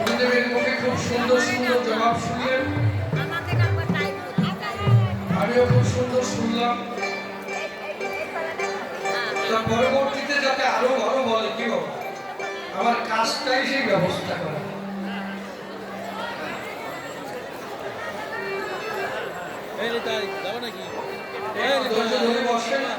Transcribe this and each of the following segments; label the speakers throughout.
Speaker 1: গুরুদেবের মুখে খুব সুন্দর সুন্দর জবাব শুনলেন, আমিও খুব সুন্দর শুনলাম। তা পরবর্তীতে যাতে আরো ভালো বলে কি বাবা, আমার কাজটাই সেই ব্যবস্থা করা। ধৈর্য ধরে বসে না,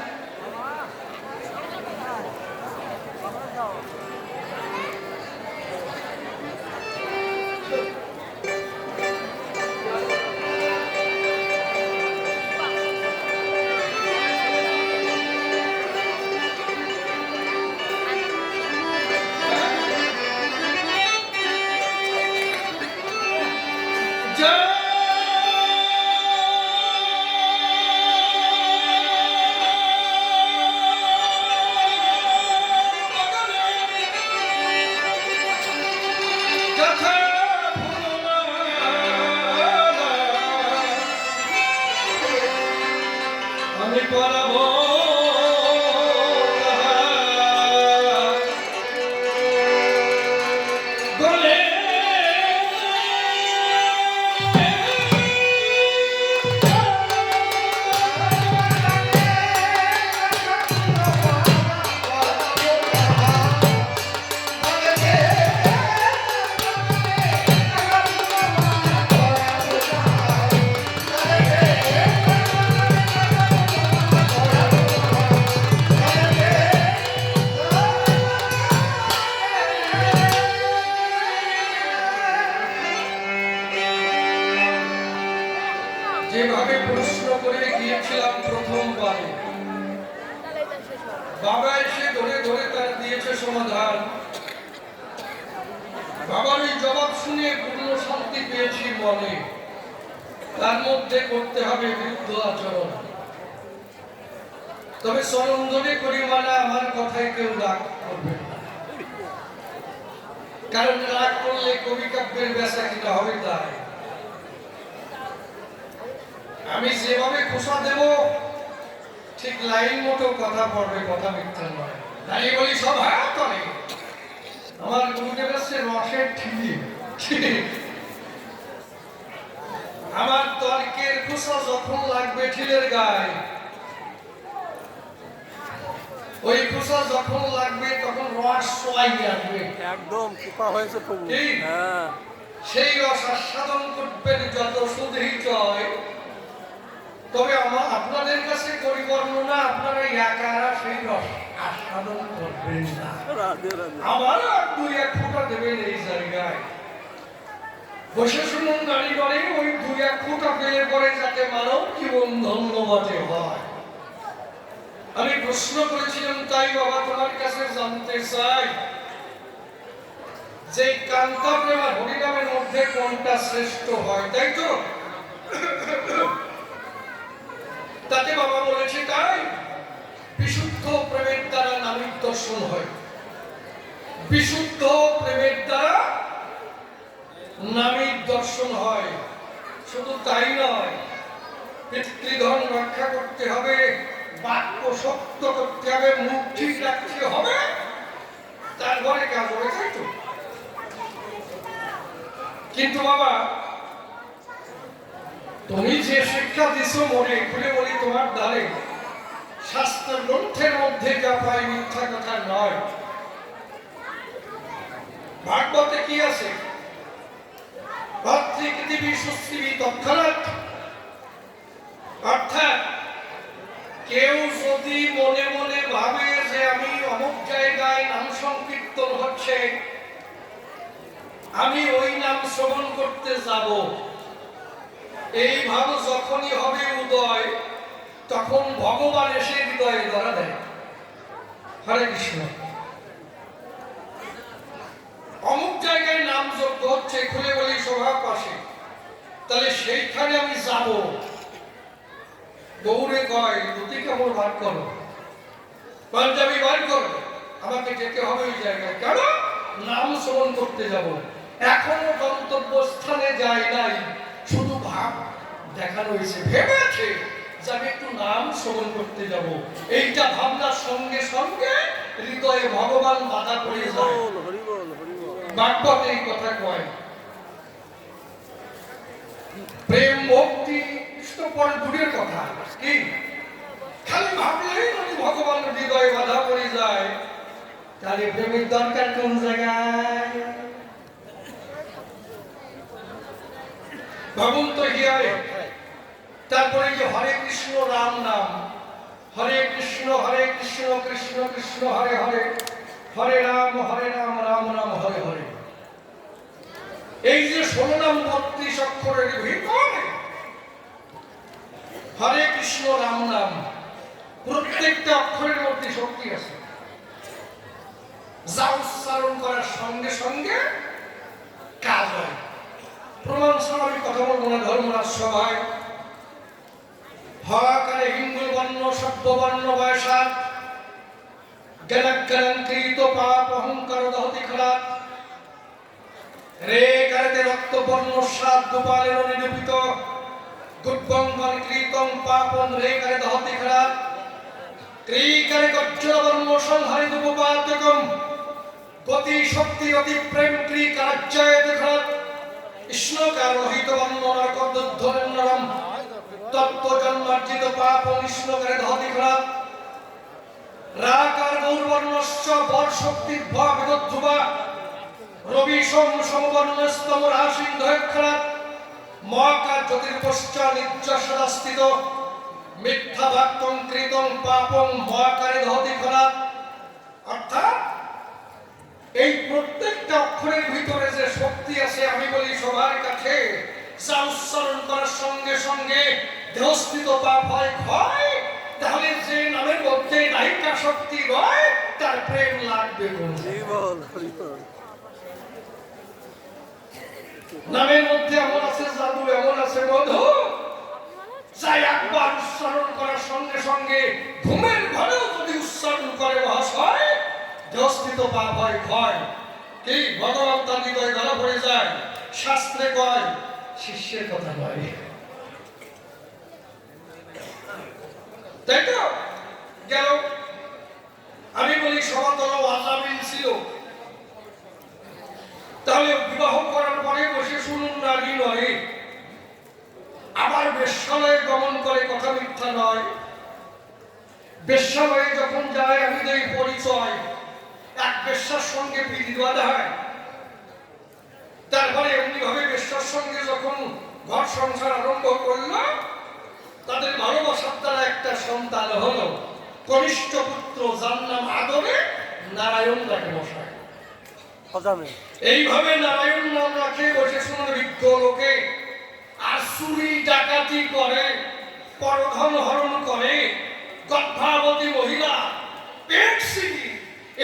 Speaker 1: আমি পড়াবো বলে যেভাবে প্রশ্ন করে গিয়েছিলাম প্রথমবারে, বাবা এসে ধরে ধরে তার দিয়েছে সমাধান। বাবার এই জবাব শুনে পূর্ণ শান্তি পেয়েছি মনে। তার মধ্যে করতে হবে বিরুদ্ধ আচরণ। তবে চরণ ধরে করি মানা, আমার কথায় কেউ রাগ করবে না, কারণ রাগ করলে কবি কাব্যের বেচা কিনা হবে তাই। আমি যেভাবে খোসা দেব ঠিক লাইন মতো কথা পড়বে, কথা মিথ্যা নয়। তাই বলি সব হ্যাঁ করে। আমার গুরুদেব আছে রসের ঠিলি, আমার তর্কের খোসা যখন লাগবে ঠিলের গায়ে, ওই খোসা যখন লাগবে তখন রস সোয়াই আসবে, একদম কৃপা হয়েছে প্রভু। হ্যাঁ, সেই রস আস্বাদন করবেন যত সুধী চয়। তবে আপনাদের কাছে করি বর্ণনা, আপনারা একারা সেই রস আস্বাদন করবেন না, আমার আর দুই এক ফোঁটা দেবেন এই জায়গায়। বসে শুনুন গাড়ি করে, ওই দুই এক ফোঁটা পেলে পরে যাতে মানব জীবন ধন্যবাদে হয়। আমি প্রশ্ন করেছিলাম, তাই বাবা তোমার কাছে জানতে চাই যে কান্তা প্রেম আর হরিনামের মধ্যে কোনটা শ্রেষ্ঠ হয়, তাই তো? তাতে বাবা বলেছে তাই বিশুদ্ধ প্রেমের দ্বারা নামিক দর্শন হয়, বিশুদ্ধ প্রেমের দ্বারা নামিক দর্শন হয়। শুধু তাই নয়, পিতৃধন রক্ষা করতে হবে, বাক্য শক্ত করতে হবে, মুখ ঠিক রাখতে হবে, তারপরে কাজ হবে, তাই তো? কিন্তু বাবা তুমি যে শিক্ষা দিছো মনে খুলে বলি তোমার দ্বারে, শাস্ত্র গ্রন্থের মধ্যে যা পাই মিথ্যা কথা নয়। ভাগবতে কি আছে? ভাতৃপৃথিবী সুশ্রী তৎক্ষণাৎ, অর্থাৎ কেউ যদি মনে মনে ভাবে যে আমি অমুক জায়গায় নাম সংকীর্তন হচ্ছে, আমি ওই নাম শ্রবণ করতে যাব, এই ভাব যখনই হবে উদয়, তখন ভগবান এসে হৃদয়ে ধরা দেয়। হরে কৃষ্ণ। অমুক জায়গায় নাম যজ্ঞ হচ্ছে, খুলে বলি সভা পাশে, তাহলে সেইখানে আমি যাব। গৌরে কয় দুটি কাপড় বার করো, পাঞ্জাবি বার করো, আমাকে যেতে হবে ওই জায়গায়, কেন? নাম শ্রবণ করতে যাব। এখনো গন্তব্য স্থানে যায় নাই, শুধু ভাব দেখানো হয়েছে, ভেবেছে যে আমি একটু নাম শ্রবণ করতে যাব। এইটা ভাবনার সঙ্গে সঙ্গে হৃদয়ে ভগবান বাধা পড়ে যায়। ভাগবত এই কথা কয়, প্রেম ভক্তি কৃষ্ণ পরে দূরের কথা, কি খালি ভাবলেই যদি ভগবানের হৃদয়ে বাধা পড়ে যায়, তাহলে প্রেমের দরকার কোন জায়গায়? ভাবুন তো হিয়ারে। তারপরে যে হরে কৃষ্ণ রাম নাম, হরে কৃষ্ণ কৃষ্ণ কৃষ্ণ হরে হরে, হরে রাম রাম রাম হরে হরে। এই যে 16 নাম 32 অক্ষরের ভিতরে হরে কৃষ্ণ রাম নাম, প্রত্যেকটা অক্ষরের মধ্যে শক্তি আছে, যা উচ্চারণ করার সঙ্গে সঙ্গে কাজ হয়। প্রমাণ ছাড়া আমি কথা বলবো না। ধর্মরাজ সভায় হকারে হিন্দু বর্ণ সভ্য বর্ণ বয়সাত জ্ঞানাজ্ঞানাঙ্কৃত পাপ অহংকার দহতি খারাপ রে কারেতে রক্ত বর্ণ সাত গোপালের নিরূপিত গুপ্তঙ্গন কৃতং পাপন রে কারে দহতি খারাপ ত্রিকারে গজ্জর বর্ণ সংহারিত উপপাতকম গতি শক্তি অতি প্রেম ত্রিকারাজ্যায় দেখাত কৃষ্ণকার রহিত বর্ণ নরকদ্ধ্বরম তত্ত্ব জন্মার্জিত পাপ কৃষ্ণকারে দহতি খারাপ রাকার গৌরবর্ণশ্চ বর শক্তি ভবেদধ্রুবা রবি সোম সমবর্ণস্তম রাশিন্ধয়ক্ষরাত মহাকার জ্যোতির্পশ্চা নিত্যসদাস্থিত মিথ্যা বাক্যং কৃতং পাপং মহাকারে দহতি খারাপ। অর্থাৎ এই প্রত্যেকটা অক্ষরের ভিতরে যে শক্তি আছে, আমি বলি সবার কাছে যা উচ্চারণ করার সঙ্গে সঙ্গে দেহস্থিত পাপ হয় ক্ষয়, তাহলে যে নামের মধ্যে নায়িকা শক্তি রয় তার প্রেম লাগবে কোন? নামের মধ্যে এমন আছে জাদু, এমন আছে মধু, যাই একবার উচ্চারণ করার সঙ্গে সঙ্গে ঘুমের ঘরেও যদি উচ্চারণ করে মহাশয়, দেহস্থিত পাপ হয় ক্ষয়। কি ভগবান তার হৃদয়ে ধরা পড়ে যায়। শাস্ত্রে কয়, শিষ্যের কথা নয়, তাই তো? গেল আমি বলি সনাতন আজামিল ছিল, তাহলে বিবাহ করার পরে বসে শুনুন নারী নয়, আবার বেশ্যালয়ে গমন করে, কথা মিথ্যা নয়। বেশ্যালয়ে যখন যায়, আমি দেই পরিচয়, এক বেশ্যার সঙ্গে প্রীতি বাঁধা হয়, তারপরে এমনি ভাবে বেশ্যার সঙ্গে যখন ঘর সংসার আরম্ভ করল, তাদের ভালোবাসার দ্বারা একটা সন্তান হলো, কনিষ্ঠ পুত্র, যার নাম আদরে নারায়ণ রাখে বসায়। এইভাবে নারায়ণ নাম রাখে বসে শুনে বিজ্ঞ লোকে আর চুরি ডাকাতি করে, পরধন হরণ করে, গর্ভাবতী মহিলা পেট সিঁড়ি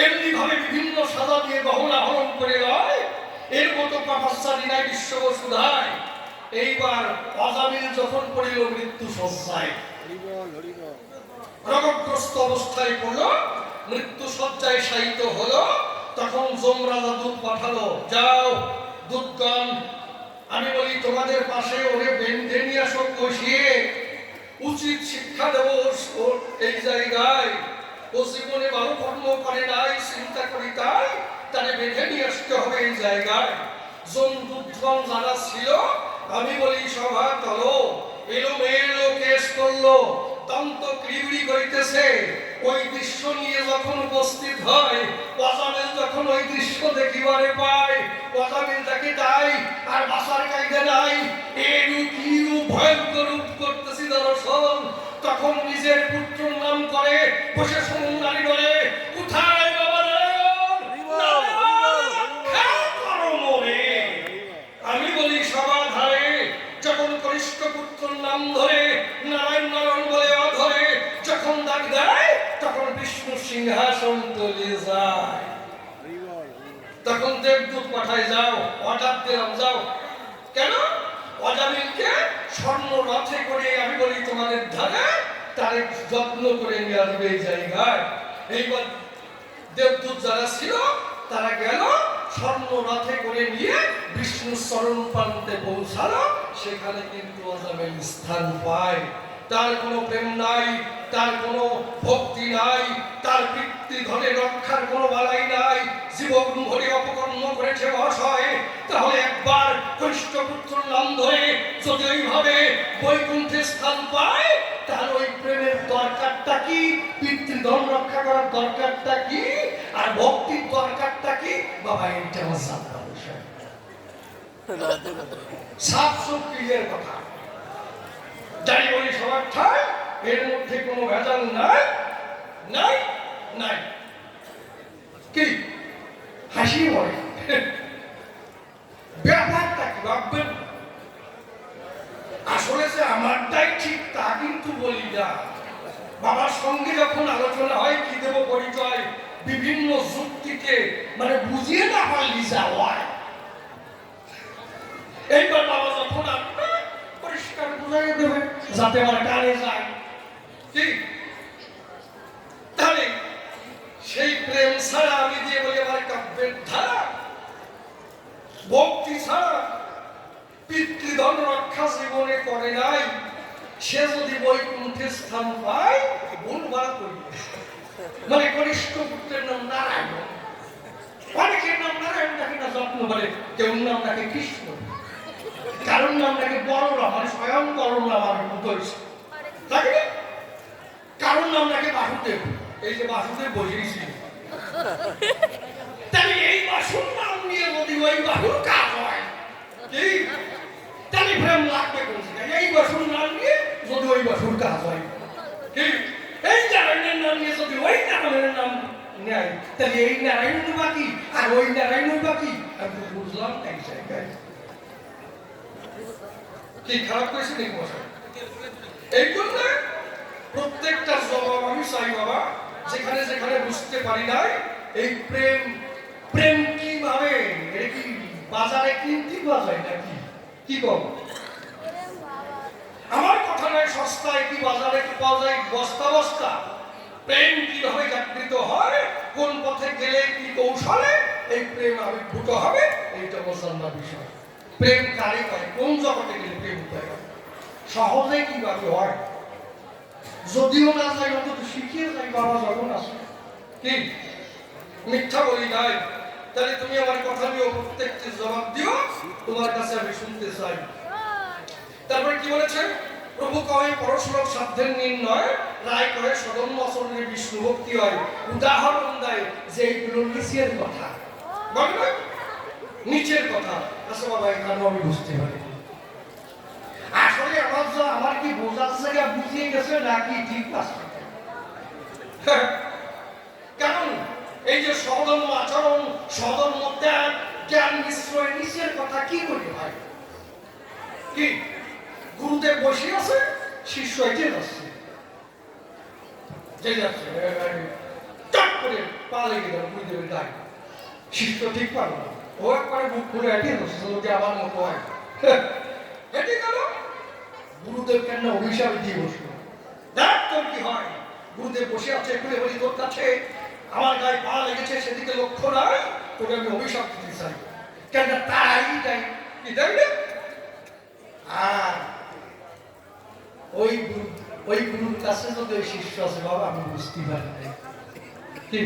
Speaker 1: এমনি ভাবে বিভিন্ন সাজা দিয়ে গহনা হরণ করে রয়। এর মতো পাপাচারী নাই বিশ্ববসুধায়। এইবার অজামিল যখন পড়িল মৃত্যু শয্যায়, রোগগ্রস্ত অবস্থায় পড়ল, মৃত্যু শয্যায় শায়িত হলো, তখন যমরাজা দূত পাঠালো, যাও দূতগণ, আমি বলি তোমাদের পাশে ওরে বেঁধে নিয়ে আসো, বসিয়ে উচিত শিক্ষা দেব এই জায়গায়। ও জীবনে ভালো কর্ম করে নাই, চিন্তা করি তাই তারে বেঁধে নিয়ে আসতে হবে এই জায়গায়। যমদূতগণ যারা ছিল, আমি বলি সভা চলো, এলো মেলো কেস করলো, তন্ত ক্রিবড়ি করিতেছে। ওই দৃশ্য নিয়ে যখন উপস্থিত হয়, অজামিল যখন ওই দৃশ্য দেখিবারে পায়, অজামিল তাকে তাই আর বাসার কায়দা নাই, এরূপ কি ভয়ঙ্কর রূপ করতেছি দর্শন। তখন নিজের পুত্রর নাম করে বসে শুনুন নারী বলে, কোথায় বাবা নারায়ণ, আমি বলি সবার ধারে যখন কনিষ্ঠ পুত্রর নাম ধরে নারায়ণ নারায়ণ বলে অধরে যখন ডাক দেয়, তখন বিষ্ণু সিংহাসন তলে যায়। তখন দেবদূত পাঠায়, যাও অর্ডার দিলাম, যাও। কেন? অজামিলকে স্বর্ণ রথে করে, আমি বলি তোমাদের ধারে, তার যত্ন করে নিয়ে আসবে এই জায়গায়। এইবার দেবদূত যারা ছিল তারা গেল, স্বর্ণ রথে করে নিয়ে বিষ্ণু চরণ প্রান্তে পৌঁছালো। সেখানে কিন্তু অজামিল স্থান পায়। তার কোনো প্রেম নাই, তার কোনো ভক্তি নাই, তার পিতৃ ধনে রক্ষার কোনো বালাই নাই। জীবন ভরে অপকর্ম করেছে দরকারটা কি আর ভক্তির দরকারটা কি বাবা, এটা আমার জানতে বিষয়। সাফ সব ক্লিয়ার কথা। যাই বলি সবার ঠাই, এর মধ্যে কোনো ভেজাল নাই নাই নাই। কি হাসি বলে ব্যাপারটা কি ভাববেন? আসলে যে আমারটাই ঠিক তা কিন্তু বলি না। বাবার সঙ্গে যখন আলোচনা হয় কি দেব পরিচয়, বিভিন্ন যুক্তিকে মানে বুঝিয়ে না পারলি যাওয়া। এইবার বাবা যখন আসবে পরিষ্কার বুঝাই দেবে যাতে আমার কানে যায়। ঠিক তাহলে সেই প্রেম ছাড়া আমি দিয়ে বলি আমার কাব্যের ধারা, ভক্তি ছাড়া পিতৃধন রক্ষা জীবনে করে নাই। সে যদি বৈকুণ্ঠে স্থান পায় ভুলভাল করি, মানে কনিষ্ঠ পুত্রের নাম নারায়ণ, অনেকের নাম নারায়ণ ডাকে না যত্ন বলে, কেউ নাম ডাকে কৃষ্ণ, কারণ নাম ডাকে বড়রা, মানে স্বয়ং বড়রা আমার মতো থাকে না, কারণ নাম ডাকে বাসুদেব। এই যে বাসুদেব বসেছি, তাহলে এই বাসুর নাম নিয়ে যদি ওই বাসুর কাজ হয়, তাহলে প্রেম লাগবে বলছি। এই বাসুর নাম নিয়ে যদি ওই বাসুর কাজ হয়, এই নারায়ণের নাম নিয়ে যদি ওই নারায়ণের নাম নেয়, তাহলে এই নারায়ণ বাকি আর ওই নারায়ণ বাকি। আমি বুঝলাম এক জায়গায় কি খারাপ করেছে নাকি মশাই? এই জন্য প্রত্যেকটা জবাব আমি চাই বাবা, যেখানে যেখানে বুঝতে পারি নাই এই প্রেম, প্রেম কিভাবে কি বাজারে কিনতে পাওয়া যায় নাকি কি কম? আমার কথা নয়, সস্তায় কি বাজারে কি পাওয়া যায় বস্তা বস্তা। প্রেম কিভাবে জাগৃত হয়, কোন পথে গেলে কি কৌশলে এই প্রেম আবির্ভূত হবে, এইটা বোঝার বিষয়। প্রেম কারে করে, কোন জগতে গেলে প্রেম করে, সহজে কিভাবে হয়, যদিও না যাই অন্তত শিখিয়ে যাই বাবা যখন আসে। কি মিথ্যা বলি নাই? তাহলে তুমি আমার কথা দিও, প্রত্যেকটি জবাব দিও, তোমার কাছে আমি শুনতে চাই। তারপরে কি বলেছে? প্রভু কয় পরশলোক সাধ্যের নির্ণয়, রায় করে সদম্য আচরণের বিষ্ণু ভক্তি হয়। উদাহরণ দেয় যে এইগুলো নিচের কথা, বলবে নিচের কথা। আচ্ছা বাবা, এখানে আমি বুঝতে পারি আসলে আমার কি বোঝার জায়গা বুঝিয়ে গেছে নাকি ঠিক আছে? কারণ এই যে সদম্য আচরণ, সদম্য ত্যাগ, জ্ঞান মিশ্রয়, নিচের কথা কি করে হয়? কি গুরুদেব বসে আছে, শিষ্য এগিয়ে যাচ্ছে, যাচ্ছে চট করে পা লেগে গেল গুরুদেবের গায়ে, শিষ্য ঠিক পারল না, ও একবারে বুক করে এগিয়ে যাচ্ছে, যদি আমার মতো হয় হেঁটে গেল। গুরুদেব কেন অভিশাপ দিয়ে বসলো, দেখ তোর কি হয়। গুরুদেব বসে আছে, খুলে বলি তোর কাছে আমার গায়ে পা লেগেছে, সেদিকে লক্ষ্য নাই, তোকে আমি অভিশাপ দিতে চাই। কেন তাই তাই কি দেখবে? আর ওই গুরুর কাছে যদি ওই শিষ্য আছে, বাবা আমি বুঝতে পারি কি,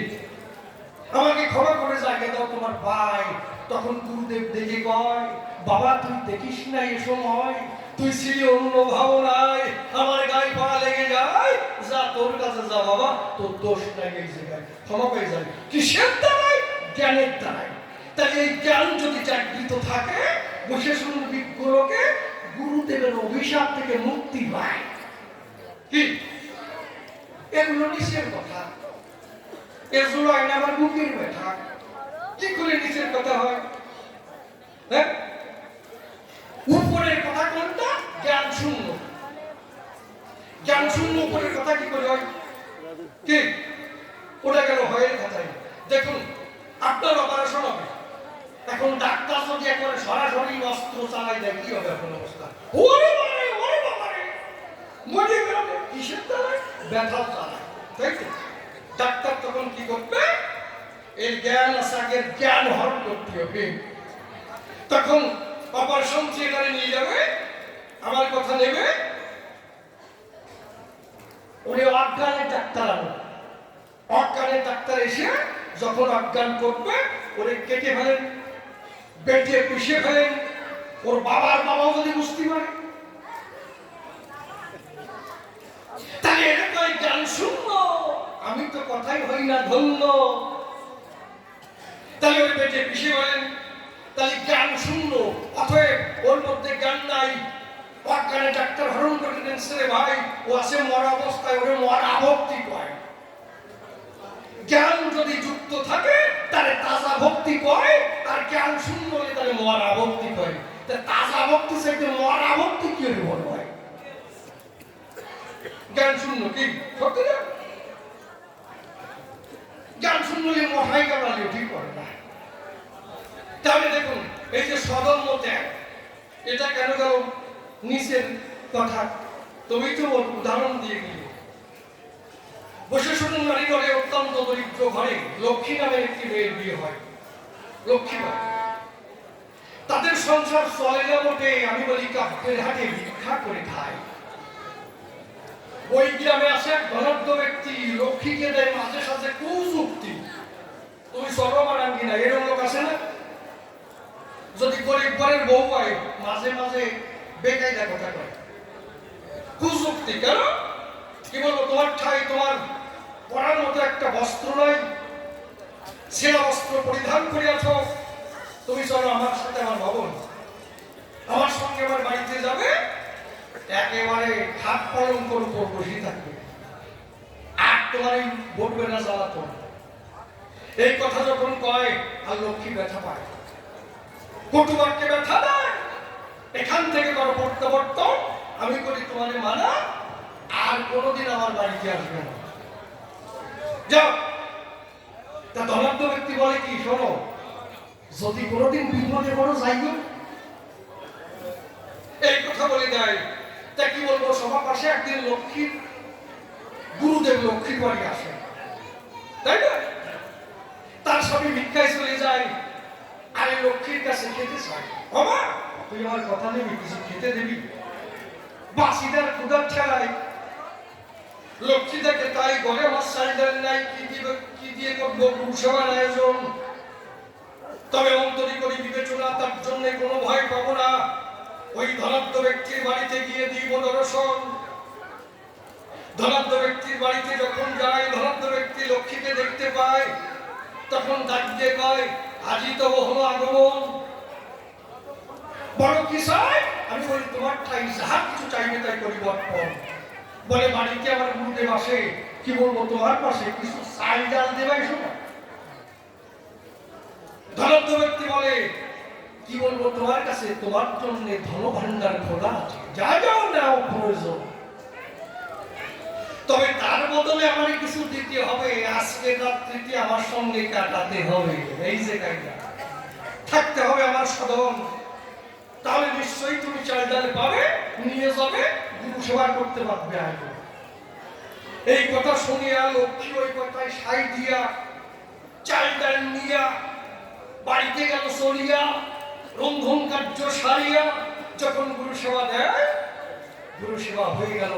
Speaker 1: আমাকে ক্ষমা করে জায়গা দাও তোমার ভাই। তখন গুরুদেব দেখে কয়, বাবা তুই দেখিস না এ সময়, তুই ছিলি অন্য ভাবনায়, আমার গায়ে পা লেগে যায়, যা তোর কাছে যা বাবা, তোর দোষ নাই, এই জায়গায় ক্ষমা পেয়ে যাবে। কিসের দ্বারাই? জ্ঞানের দ্বারাই। তাই এই জ্ঞান যদি জাগৃত থাকে, বসে শুনুন বিজ্ঞলোকে গুরুদেবের অভিশাপ থেকে মুক্তি পায়। কি এগুলো নিচের কথা, এগুলো আইন আমার বুকের ব্যথা। কি করে নিচের কথা হয়? হ্যাঁ, উপরের কথা কোনটা? জ্ঞান শূন্য। জ্ঞান শূন্য উপরের কথা কি করে হয়? কি ওটা গেল হয়ের কথাই। দেখুন আপনার অপারেশন হবে, এখন ডাক্তার যদি একবারে সরাসরি অস্ত্র চালাই দেয়, কি হবে আপনার অবস্থা? ওরে বাবারে, ওরে বাবারে, মরে গেল। কিসের চালায়? ব্যথা চালায়, তাই তো? ডাক্তার তখন কি করবে? এর জ্ঞান আছে, আগের জ্ঞান হরণ করতে হবে। তখন অপারেশন থিয়েটারে নিয়ে যাবে, আমার কথা নেবে, ওরে অজ্ঞানের ডাক্তার আনো। অজ্ঞানের ডাক্তার এসে যখন অজ্ঞান করবে, ওরে কেটে ফেলেন, বেটে পিষে ফেলেন। ওর বাবার বাবাও যদি বুঝতে পারে, তাহলে এটা কয় জ্ঞান শূন্য। আমি তো কথাই হই না ধন্য। তাহলে ওই বেটে পিছিয়ে বলেন তাহলে জ্ঞান শূন্য, অতএব ওর মধ্যে জ্ঞান নাই। অজ্ঞানে ডাক্তার হরণ করে দিয়েছে রে ভাই, ও আছে মরা অবস্থায়, ওরে মরা ভক্তি কয়। জ্ঞান যদি যুক্ত থাকে তাহলে তাজা ভক্তি কয়, আর জ্ঞান শূন্য হলে তাহলে মরা ভক্তি কয়। তাজা ভক্তি চাইতে মরা ভক্তি কি হলে বল হয়? জ্ঞান শূন্য কি সত্যি না? জ্ঞান শূন্য হলে মহাই কামড়ালে ঠিক করে না। তাহলে দেখুন এই যে সদম্য ত্যাগ, এটা কেন গেল নিচের কথা? তুমি তো উদাহরণ দিয়ে গেলে বসে শুনুন, নারী ঘরে অত্যন্ত দরিদ্র ঘরে লক্ষ্মী নামের একটি মেয়ের বিয়ে হয়। লক্ষ্মীবাই, তাদের সংসার চলে না মোটে, আমি বলি কাপড়ের হাটে ভিক্ষা করে খায়। ওই গ্রামে আসে এক ধনাঢ্য ব্যক্তি, লক্ষ্মীকে দেয় মাঝে সাঝে কুযুক্তি। তুমি সর্বমানাঙ্গি না, এরকম লোক আছে না? যদি গরিব ঘরের বউ হয় মাঝে মাঝে বেকায়দা কথা কয়, কুযুক্তি। কেন? কি বলবো, তোমার ঠাই তোমার পরার মতো একটা বস্ত্র নাই, ছেঁড়া বস্ত্র পরিধান করিয়াছ, তুমি চলো আমার সাথে আমার ভবন, আমার সঙ্গে আমার বাড়িতে যাবে, একেবারে খাট পালঙ্কর উপর বসে থাকবে, আর তোমার এই বলবে না জ্বালাতন। এই কথা যখন কয় আর লক্ষ্মী ব্যথা পায়, কটুবাক্যে ব্যথা দেয়, এখান থেকে করো প্রত্যাবর্তন, আমি করি তোমার মানা, আর কোনোদিন আমার বাড়িতে আসবে না, যাও। তা ধনাঢ্য ব্যক্তি বলে কি, শোনো, যদি কোনোদিন বিপদে পড়ো যাইও, এই কথা বলে দেয়। তা কি বলবো, সবার পাশে একদিন লক্ষ্মীর গুরুদেব লক্ষ্মীর বাড়ি আসে, তাই না? তার স্বামী ভিক্ষায় চলে যায়, আরে লক্ষ্মীর কাছে খেতে চায়, বাবা তুই আমার কথা নেবি, কিছু খেতে দেবি। বাসিদার ক্ষুধার ঠেলায় লক্ষ্মী দেখে তাই ঘরে আমার চাইলেন নাই, কি দিয়ে করবো গুরুসভার আয়োজন। তবে অন্তরী করি বিবেচনা, তার জন্য কোনো ভয় পাবো না, ওই ধনাঢ্য ব্যক্তির বাড়িতে গিয়ে দিব দর্শন। ধনাঢ্য ব্যক্তির বাড়িতে যখন যায়, ধনাঢ্য ব্যক্তি লক্ষ্মীকে দেখতে পায়, তখন ডাক দিয়ে কয়, আজই তো হলো আগমন, বড় কি চাই? আমি বলি তোমার ঠাই যাহা কিছু চাইবে তাই পরিবর্তন। বলে বাড়িতে আমার গুরুদেব আসে, কি বলবো তোমার পাশে কিছু চাল ডাল দেবাই শোনা। ধনাঢ্য ব্যক্তি বলে, কি বলবো তোমার কাছে, তোমার জন্য ধন ভান্ডার খোলা আছে, যা যাও নাও প্রয়োজন, তবে তার বদলে আমার কিছু দিতে হবে, আজকে রাত্রিটি আমার সঙ্গে কাটাতে হবে, এই যে কায়দা, থাকতে হবে আমার সাধন, তাহলে নিশ্চয়ই তুমি চাল ডাল পাবে, নিয়ে যাবে, গুরু সেবা করতে পারবে। আগে এই কথা শুনিয়া লক্ষ্মী ওই কথায় সাই দিয়া চাল ডাল নিয়া বাড়িতে গেল চলিয়া, রন্ধন কার্য সারিয়া যখন গুরু সেবা দেয়, গুরু সেবা হয়ে গেল,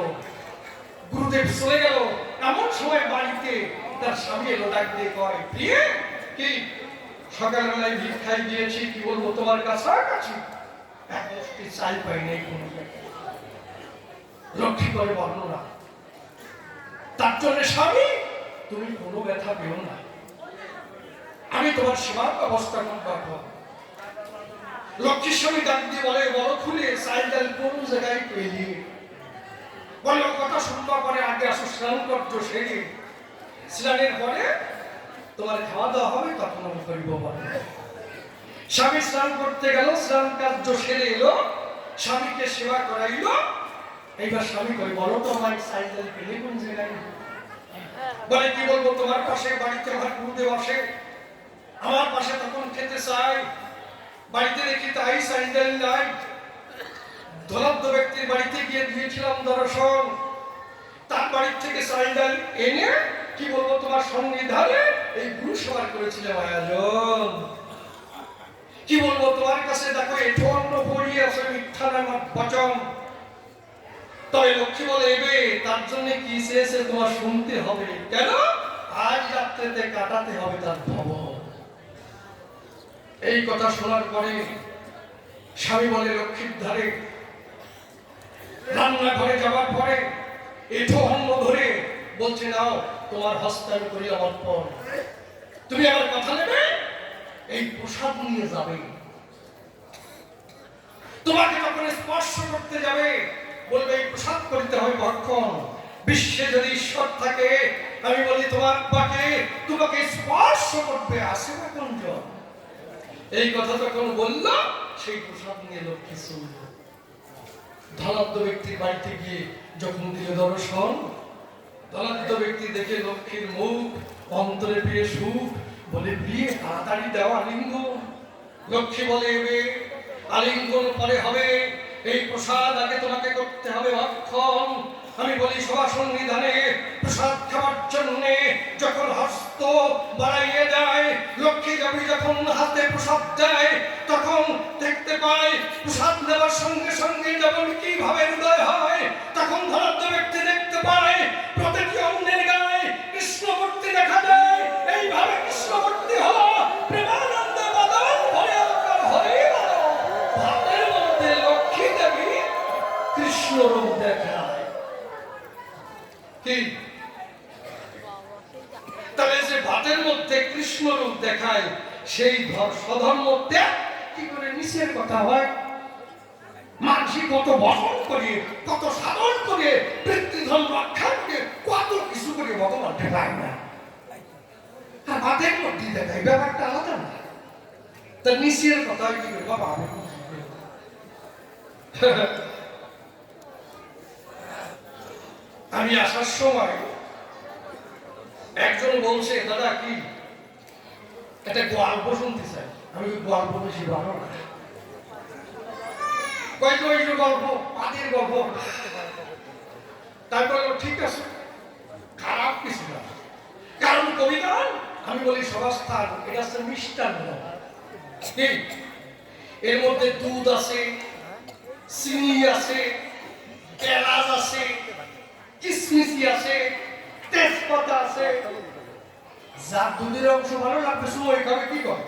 Speaker 1: গুরুদেব চলে গেল, এমন সময় বাড়িতে তার স্বামী এলো, ডাক দিয়ে কয়, প্রিয়ে কি সকালবেলায় ভিক্ষায় গিয়েছি, কি বলবো তোমার কাছাকাছি এক মুষ্টি চাল পাই নাই কোনো জায়গায়। লক্ষ্মী করে বর্ণনা, তার জন্য স্বামী তুমি কোনো ব্যথা পেও না, আমি তোমার সেবার ব্যবস্থা করবো। লক্ষ্মীর স্বামী ডাক দিয়ে বলে, বড় খুলে চাল ডাল কোন জায়গায় পেলি? বলে ও কথা শুনবা পরে, আগে আসো স্নান করছো, সেরে স্নানের পরে তোমার খাওয়া দাওয়া হবে, তখন আমি করিব। স্বামী স্নান করতে গেল, স্নান কার্য সেরে এলো, স্বামীকে সেবা করাইলো, এইবার স্বামী কই, বলো তো আমার চাল ডাল পেলে কোন জায়গায়? বলে কি বলবো, তোমার পাশে বাড়িতে আমার গুরুদেব আসে, আমার পাশে তখন খেতে চাই, বাড়িতে দেখি তাই চাল ডাল নাই। ধনাঢ্য ব্যক্তির বাড়িতে গিয়ে দিয়েছিলাম দর্শন, তার বাড়ির থেকে চাল ডাল এনে কি বলবো তোমার সঙ্গে ধারে এই গুরু সেবা করেছিলাম আয়োজন। কি বলবো তোমার কাছে, দেখো এঠো অন্ন পড়িয়ে আছে, মিথ্যা নাম বচন। তবে লক্ষ্মী বলে, এবে তার জন্য কি চেয়েছে তোমার শুনতে হবে, কেন আজ রাত্রেতে কাটাতে হবে তার ভবন। এই কথা শোনার পরে স্বামী বলে, লক্ষ্মীর ধারে রান্নাঘরে যাওয়ার পরে এঠো অন্ন ধরে বলছে নাও তোমার হস্তান্তর করি আমার পর, তুমি আমার কথা নেবে, এই প্রসাদ নিয়ে যাবে। তোমাকে যখন স্পর্শ করতে যাবে বলবে এই প্রসাদ করিতে হবে ভক্ষণ। বিশ্বে যদি ঈশ্বর থাকে আমি বলি তোমার বাকে তোমাকে স্পর্শ করবে, আসে না কোনজন। এই কথা যখন বলল সেই প্রসাদ নিয়ে লক্ষ্মী চলল। ধনাঢ্য ব্যক্তির বাড়িতে গিয়ে যখন দিল দর্শন, ধনাঢ্য ব্যক্তি দেখে লক্ষ্মীর মুখ, অন্তরে পেয়ে সুখ, বলে প্রিয়ে তাড়াতাড়ি দেওয়া আলিঙ্গন। লক্ষ্মী বলে এবে আলিঙ্গন পরে হবে, এই প্রসাদ আগে তোমাকে করতে হবে ভক্ষণ। আমি বলি সভা সন্নিধানে প্রসাদ খাওয়ার জন্য যখন হস্ত বাড়াইয়ে দেয় লক্ষ্মী দেবী, যখন হাতে প্রসাদ দেয় তখন দেখতে পাই প্রসাদ নেওয়ার সঙ্গে সঙ্গে যেমন কিভাবে হৃদয় হয়, তখন ধনাঢ্য ব্যক্তি দেখতে পায় প্রতিটি অন্যের গায়ে কৃষ্ণমূর্তি দেখা দেয়। এইভাবে কৃষ্ণমূর্তি হলো প্রেমানন্দে বদন ভরে আকার হরে বলো, ভাতের মধ্যে লক্ষ্মী দেবী কৃষ্ণ রূপ দেখায়। কি তবে যে ভাতের মধ্যে কৃষ্ণ রূপ দেখায় সেই স্বধর্ম ত্যাগ কি করে নিষের কথা হয়? মানুষ কত বহন করে, কত সাধন করে, পিতৃধন রক্ষা করে, কত কিছু করে ভগবান দেখায় না, আর ভাতের মধ্যে দেখায়, ব্যাপারটা আলাদা না। তা নিষের কথা কি করে বাবা? আমি আসার সময় একজন বলছে দাদা কি একটা গল্প শুনতে চাই। আমি গল্প বেশি ভালো না, কয়েক গল্প, পাদের গল্প। তারপর ঠিক আছে, খারাপ কিছু না, কারণ কবিতা আমি বলি সভাস্থান এটা হচ্ছে মিষ্টান্ন। এর মধ্যে দুধ আছে, চিনি আছে, এলাচ আছে, কিসমিসি আছে, তেজপাতা আছে। যার দুধের অংশ ভালো লাগবে সময় খাবে কি করে,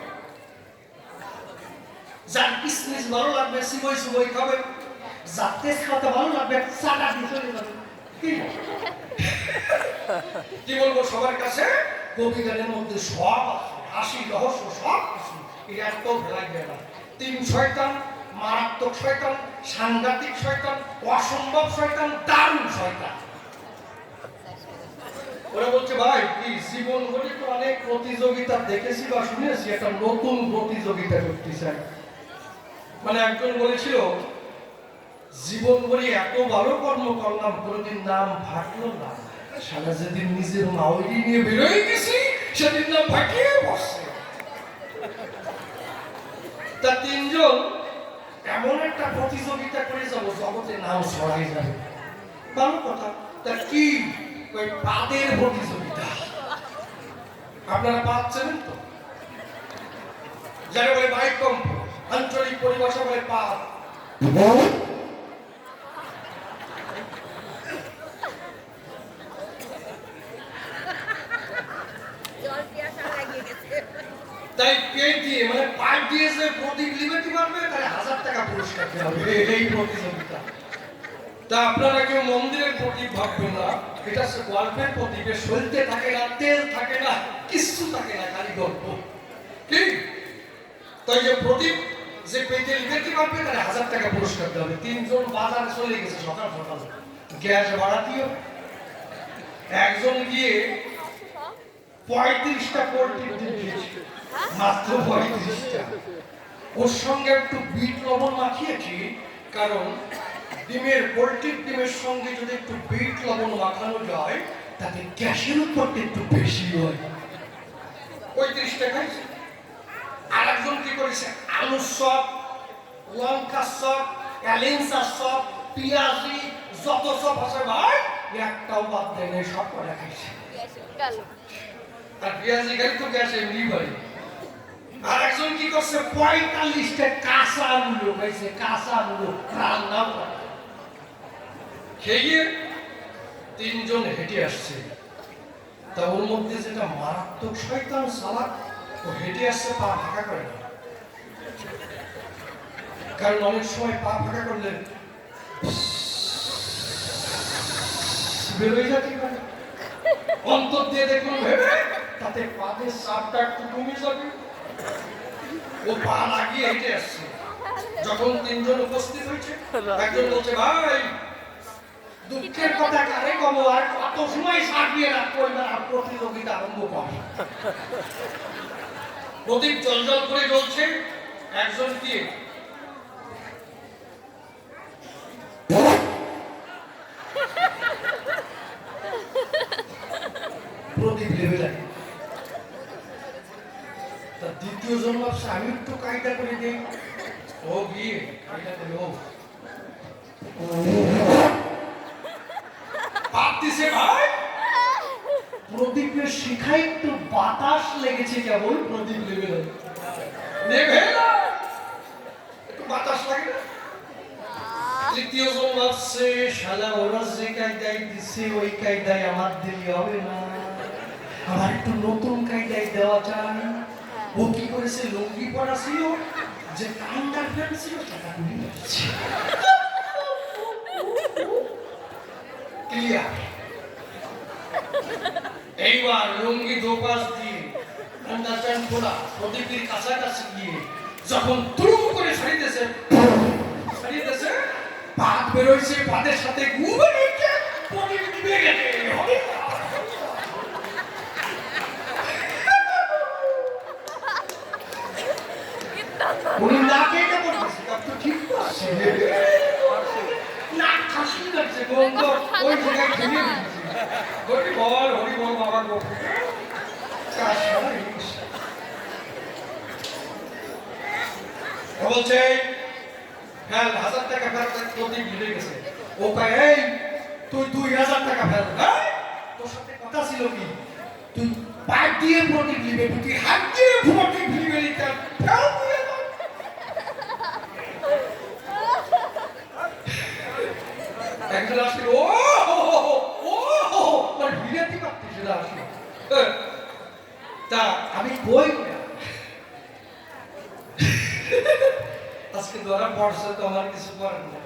Speaker 1: যার কিসমিস ভালো লাগবে সিমই সিমই খাবে, যার তেজপাতা ভালো লাগবে চাটা দিয়ে চলে যাবে। কি বলবো সবার কাছে, কবিতার মধ্যে সব আছে, হাসি রহস্য সব কিছু। এটা এত লাগবে না। তিন শয়তান, মারাত্মক শয়তান, সাংঘাতিক শয়তান, অসম্ভব শয়তান, দারুণ শয়তান। ওরা বলছে ভাই কি জীবন বলে তো অনেক প্রতিযোগিতা দেখেছি বা শুনেছি, একটা নতুন প্রতিযোগিতা করতে চাই। মানে একজন বলেছিল জীবন বলি এত ভালো কর্ম করলাম কোনদিন নাম ভাটলো না, সারা যেদিন নিজের মাওরি নিয়ে বেরোয় গেছি সেদিন নাম ভাটিয়ে বসছে। তা তিনজন এমন একটা প্রতিযোগিতা করে যাবো জগতে নাম ছড়াই যাবে, ভালো কথা। তা কি ওই পাদের প্রতিযোগিতা, আপনারা পাচ্ছেন তো, যারা বলে বাইকম্প, আঞ্চলিক পরিভাষা বলে পাদ। তাই পেট দিয়ে মানে পাইপ দিয়ে যে প্রদীপ লিবাতে পারবে তাহলে 1000 টাকা পুরস্কার দেওয়া হবে এই প্রতিযোগিতা। তা আপনারা কেউ মন্দিরের প্রদীপ ভাববেন না, এটা হচ্ছে গল্পের প্রদীপ, সলতে থাকে না, তেল থাকে না, কিছু থাকে না, খালি গল্প। কি তাই যে প্রদীপ যে পেটে লিবাতে পারবে তাহলে 1000 টাকা পুরস্কার দেওয়া হবে। তিনজন বাজারে চলে গেছে সকাল সকাল গ্যাস ভাড়া দিয়ে, একজন গিয়ে 35টা পোল্ট্রি দিয়েছে, মাত্র 35টা। ওর সঙ্গে একটু বিট লবণ মাখিয়েছি, কারণ ডিমের পোল্ট্রির ডিমের সঙ্গে যদি একটু বিট লবণ মাখানো যায় তাতে গ্যাসের উৎপত্তি একটু বেশি হয়। 35 টাকায়। আর একজন কি করেছে আলুর চপ, লঙ্কার চপ, এলেন্সার চপ, পেঁয়াজি, যত চপ আছে ভাই একটাও বাদ দেয় না, সব কটা খাইছে। আর পেঁয়াজি খাই তো গ্যাস এমনি হয়। আর একজন কি করছে 45টা কাঁচা আলু খাইছে, কাঁচা আলু রান্না করে। খেয়ে তিনজন হেঁটে আসছে, তা ওর মধ্যে যেটা মারাত্মক শয়তান সালাক, ও হেঁটে আসছে পা ফাঁকা করে না, কারণ অনেক সময় পা ফাঁকা করলে বেরোয় যাতে পারে। অন্তর দিয়ে দেখুন ভেবে তাতে পাদের সাপটা একটু কমে যাবে। ও পা লাগিয়ে হেঁটে আসছে। যখন তিনজন উপস্থিত হয়েছে, একজন বলছে, ভাই দুঃখের কথা কারে কব, আর কত সময় সাজিয়ে রাখবো, এবার আর প্রতিযোগিতা আরম্ভ করবে। প্রদীপ জল করে জ্বলছে। একজন কি প্রদীপ লেবে যায়। তার দ্বিতীয় জন ভাবছে আমি একটু কায়দা করে দিই। ও গিয়ে কায়দা করে ও পাপ দিছে ভাই। প্রদীপের শিখায় একটু বাতাস লেগেছে, কেবল প্রদীপ লেবে যায়। নেবে না, একটু বাতাস লাগে না। তৃতীয় জন ভাবছে শালা ওরা যে কায়দায় দিচ্ছে ওই কায়দায় আমার দেরি হবে না, আমার একটু নতুন কায়দায় দেওয়া যায়। ও কি করেছে, লুঙ্গি পরা ছিল, যে আন্ডার প্যান্ট ছিল সেটা খুলে ফেলেছে। ক্লিয়ার। এইবার লুঙ্গি দোপাশ দিয়ে আন্ডার প্যান্ট খোলা প্রদীপের কাছাকাছি গিয়ে যখন তুম করে ছাড়িতেছে, পাত বেরোইছে, পাদের সাথে গুবে নিচ্ছে, প্রদীপ নিভে গেছে। উনি নাকে কেমন করছে, তো ঠিক আছে না, খাসি লাগছে গন্ধ ওই জায়গায় খেয়ে দিচ্ছে। হরি বল বাবা গো। বলছে হ্যাঁ 1000 টাকা ফেরত, প্রদীপ ভুলে গেছে। ও কয় এই তুই 2000 টাকা ফেরত। তোর সাথে কথা ছিল কি, তুই পা দিয়ে প্রদীপ নিবে, তুই হাত দিয়ে প্রদীপ নিবে, ফেরত দিয়ে দাও। একজন আসলে ও মানে বিরাটি পারতেছে না আসলে। তা আমি কই আজকে ধরা পড়ছে তো আমার কিছু করার নেই।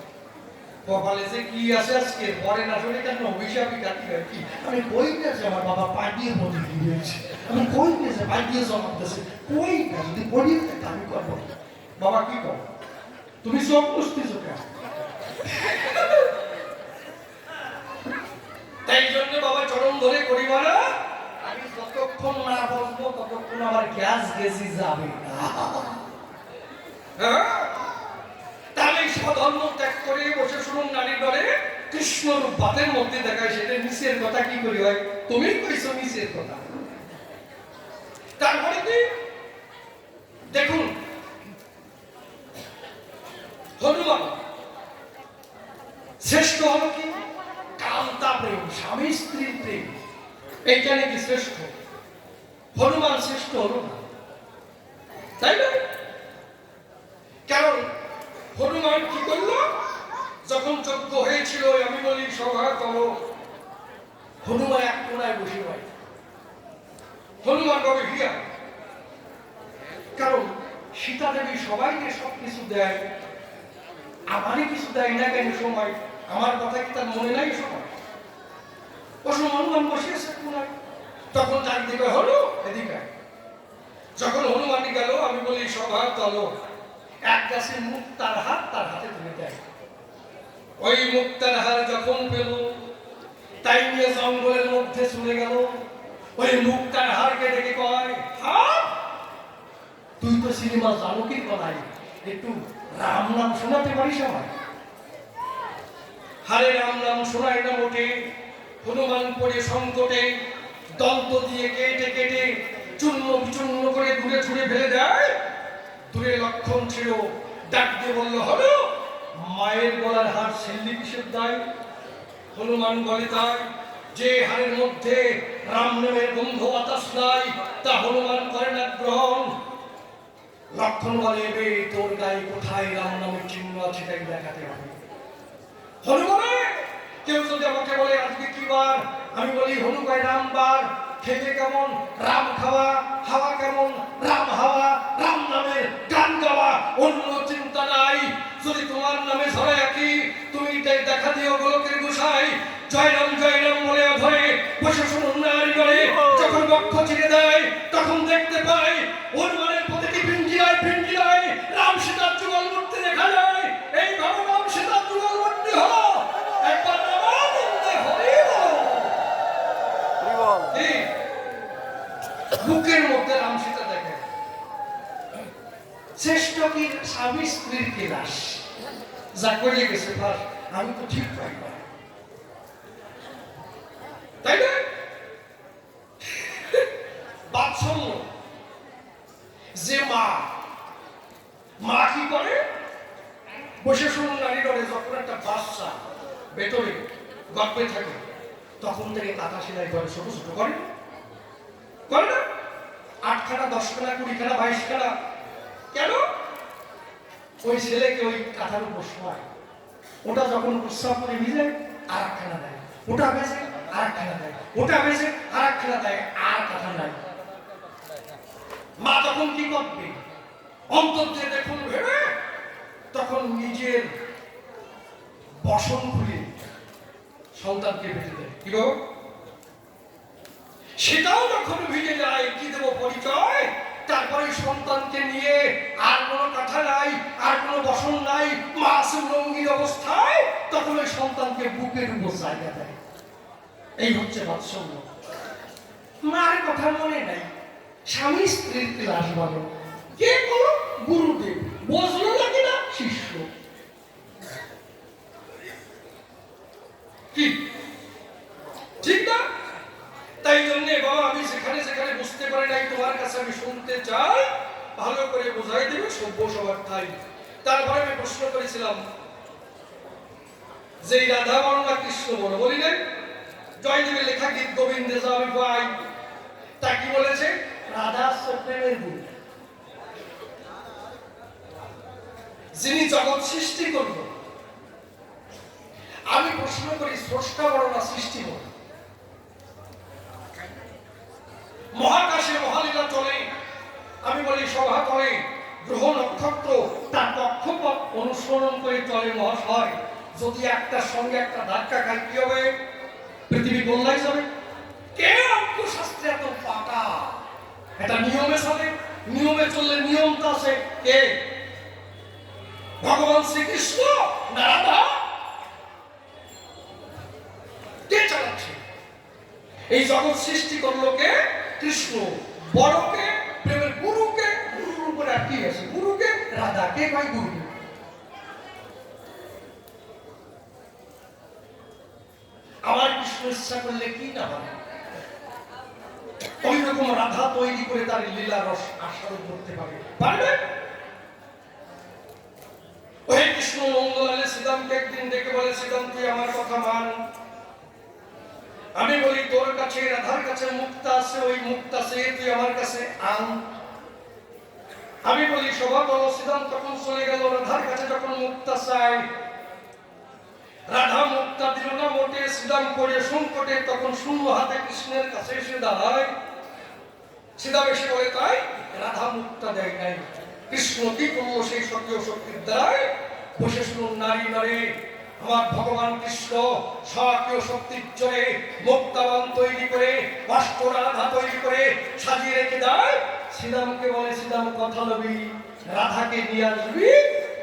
Speaker 1: কপালে যে কি আছে আজকে পরে না শুনে কেন অভিশাপই কাটি হয় কি। আমি কই গেছে আমার বাবা পাঠিয়ে প্রদীপ দিয়েছে, আমি কই গেছে পাঠিয়ে জমা দিয়েছে, কই না যদি পড়িয়ে আমি করবো। বাবা কি কর, তুমি সব বুঝতেছো কেন? তাই জন্য বাবা চরণ ধরে করিবা না, আমি যতক্ষণ না বসবো ততক্ষণ আমার গ্যাস গেছি যাবে না। তাহলে স্বধর্ম ত্যাগ করে বসে শুনুন নারীর দলে কৃষ্ণ বাতের মধ্যে দেখায়, সেটা নিচের কথা কি করি হয়, তুমি কইছো নিচের কথা। তারপরে কি দেখুন, হনুমান শ্রেষ্ঠ হলো কি কান্তা প্রেম, স্বামী স্ত্রীর প্রেম, এইটা নাকি শ্রেষ্ঠ। হনুমান শ্রেষ্ঠ হলো না, তাই না? কারণ হনুমান কি করলো, যখন যজ্ঞ হয়েছিল আমি বলি সভা করো, হনুমান এক কোনায় বসে হয়। হনুমান কবে হিয়া, কারণ সীতা দেবী সবাইকে সবকিছু দেয়, আমারই কিছু দেয় না কেন? সময় আমার কথা কি তার মনে নাই? সময় ও সময় হনুমান বসে আছে কোনায়, তখন চারিদিকে হলো এদিকে। যখন হনুমানই গেল আমি বলি সভা চলো, এক গাছে মুক্তার হাত তার হাতে তুলে দেয়। ওই মুক্তার হার যখন পেল তাই নিয়ে জঙ্গলের মধ্যে চলে গেল। ওই মুক্তার হারকে দেখে কয়, তুই তো সিনেমা জানকির কথাই, একটু রাম নাম শোনাতে পারিস আমার? হারে রাম নাম শোনায় না মোটে। হনুমান পড়ে সংকটে দন্ত দিয়ে কেটে কেটে চূর্ণ বিচূর্ণ করে দূরে ছুঁড়ে ফেলে দেয়। দূরে লক্ষণ ছিল, ডাক দিয়ে বলল, হলো মায়ের গলার হার ছেল্লি কিসের দায়? হনুমান বলে, তাই যে হারের মধ্যে রাম নামের গন্ধ বাতাস নাই তা হনুমান করে না গ্রহণ। লক্ষণ বলে, এবে তোর গায়ে কোথায় রাম নামের চিহ্ন আছে তাই দেখাতে হবে। হনুমানে কেউ যদি আমাকে বলে আজকে কি বার, আমি বলি হনু কয় রাম বার। খেতে কেমন? রাম খাওয়া। হাওয়া কেমন? রাম হাওয়া। রাম নামের গান গাওয়া, অন্য চিন্তা নাই। যদি তোমার নামে ধরে একই, তুমি দেখা দিও গোলকের গোসাই। জয় রাম বলে ধরে বসে শুনুন নারী কি স্বামী স্ত্রীর ক্লাস যা করে গেছে ফার্স্ট আমি তো ঠিক পাই না, তাই না? বাৎসল্য যে মা কি করে বসে শুনুন নারী করে যখন একটা বাচ্চা ভেতরে গর্ভে থাকে তখন থেকে কাঁথা সেলাই করে ছোট ছোট করে না 8খানা 10খানা 20খানা 22খানা কেন ওই ছেলেকে ওই কাঁথার উপর শোয়ায় ওটা যখন প্রস্রাব করে ভিজে আর 8খানা দেয় ওটা বেজে আর 8খানা দেয় ওটা বেজে আর 8খানা দেয় আর কাঁথা নাই মা তখন কি করবে অন্তর দিয়ে দেখুন ভেবে তখন নিজের বসন খুলে সন্তানকে বেঁধে দেয় কি গো সেটাও যখন ভিজে যায় কি দেবো পরিচয় তারপরে সন্তানকে নিয়ে আর কোনো কথা নাই আর কোনো বসন নাই মা আছে রঙ্গিন অবস্থায় তখন ওই সন্তানকে বুকের উপর জায়গা দেয় এই হচ্ছে বাৎসল্য মার কথা মনে নাই স্বামী স্ত্রীর ক্লাস ভালো কে বলো গুরুদেব বুঝলো নাকি না শিষ্য কি ঠিক না তাই জন্য বাবা আমি যেখানে যেখানে বুঝতে পারি নাই তোমার কাছে আমি শুনতে চাই ভালো করে বোঝাই দেবে সভ্য সবার ঠাই তারপরে আমি প্রশ্ন করেছিলাম যে রাধা বর্ণা কৃষ্ণ বড় বলি নাই জয়দেবের লেখা গীত গোবিন্দে যাবে পাই তা কি বলেছে রাধা প্রেমের গুণ যিনি জগৎ সৃষ্টি করল আমি প্রশ্ন করি স্রষ্টা বড় না সৃষ্টি বড় মহাকাশে মহালীলা চলে আমি বলি সভা করে গ্রহ নক্ষত্র তার কক্ষপথ অনুসরণ করে চলে মহাশয় যদি একটার সঙ্গে একটা ধাক্কা খায় কি হবে পৃথিবী বদলাই যাবে কে অঙ্কশাস্ত্রে এত পাকা এটা নিয়মে চলে নিয়মে চললে নিয়মটা আছে কে ভগবান শ্রীকৃষ্ণ না রাধা কে চালাচ্ছে এই জগৎ সৃষ্টি করলো কে কৃষ্ণ বড়কে প্রেমের গুরুকে গুরুর উপরে আর কি আছে গুরুকে রাধা কে ভাই গুরু আমার কৃষ্ণ ইচ্ছা করলে কি না হবে ওই রকম রাধা তৈরি করে তার লীলা রস আস্বাদন করতে পারবে ওই কৃষ্ণ নন্দলালে সীতামকে একদিন ডেকে বলে সীতাম তুই আমার কথা মান আমি বলি তোর কাছে রাধার কাছে মুক্তা আছে ওই মুক্তা সে তুই আমার কাছে আন আমি বলি শোভা করো সীতাম তখন চলে গেল রাধার কাছে যখন মুক্তা চাই রাধা মুক্তা দিল না মোটে সীতাম পড়ে সংকটে তখন শূন্য হাতে কৃষ্ণের কাছে এসে দাঁড়ায় সীতাম এসে বলে তাই রাধা মুক্তা দেয় নাই কৃষ্ণ কি করলো সেই সক্রিয় শক্তির দ্বারায় বসে শুনুন নারী নারী আমার ভগবান কৃষ্ণ সক্রিয় শক্তির জোরে মুক্তাবান তৈরি করে অষ্ট রাধা তৈরি করে সাজিয়ে রেখে দেয় সীতামকে বলে সীতাম কথা লবি রাধাকে নিয়ে আসবি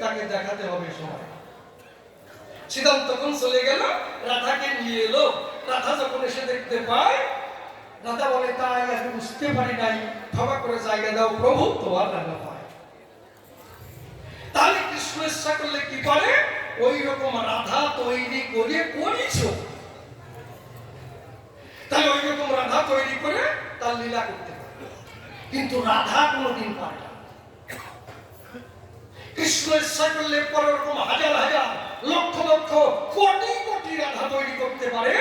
Speaker 1: তাকে দেখাতে হবে সময় সীতাম তখন চলে গেল রাধাকে নিয়ে এলো রাধা যখন এসে দেখতে পায় রাধা বলে তাই আমি বুঝতে পারি নাই ক্ষমা করে জায়গা দাও প্রভু তোমার রাধা পায় তাহলে কৃষ্ণ ইচ্ছা করলে কি করে ওই রকম রাধা তৈরি করে করিস তাহলে ওই রকম রাধা তৈরি করে তার লীলা করতে পারে কিন্তু রাধা কোনোদিন পারে না কৃষ্ণ ইচ্ছা করলে পরে রকম হাজার হাজার লক্ষ লক্ষ কোটি কোটি রাধা তৈরি করতে পারে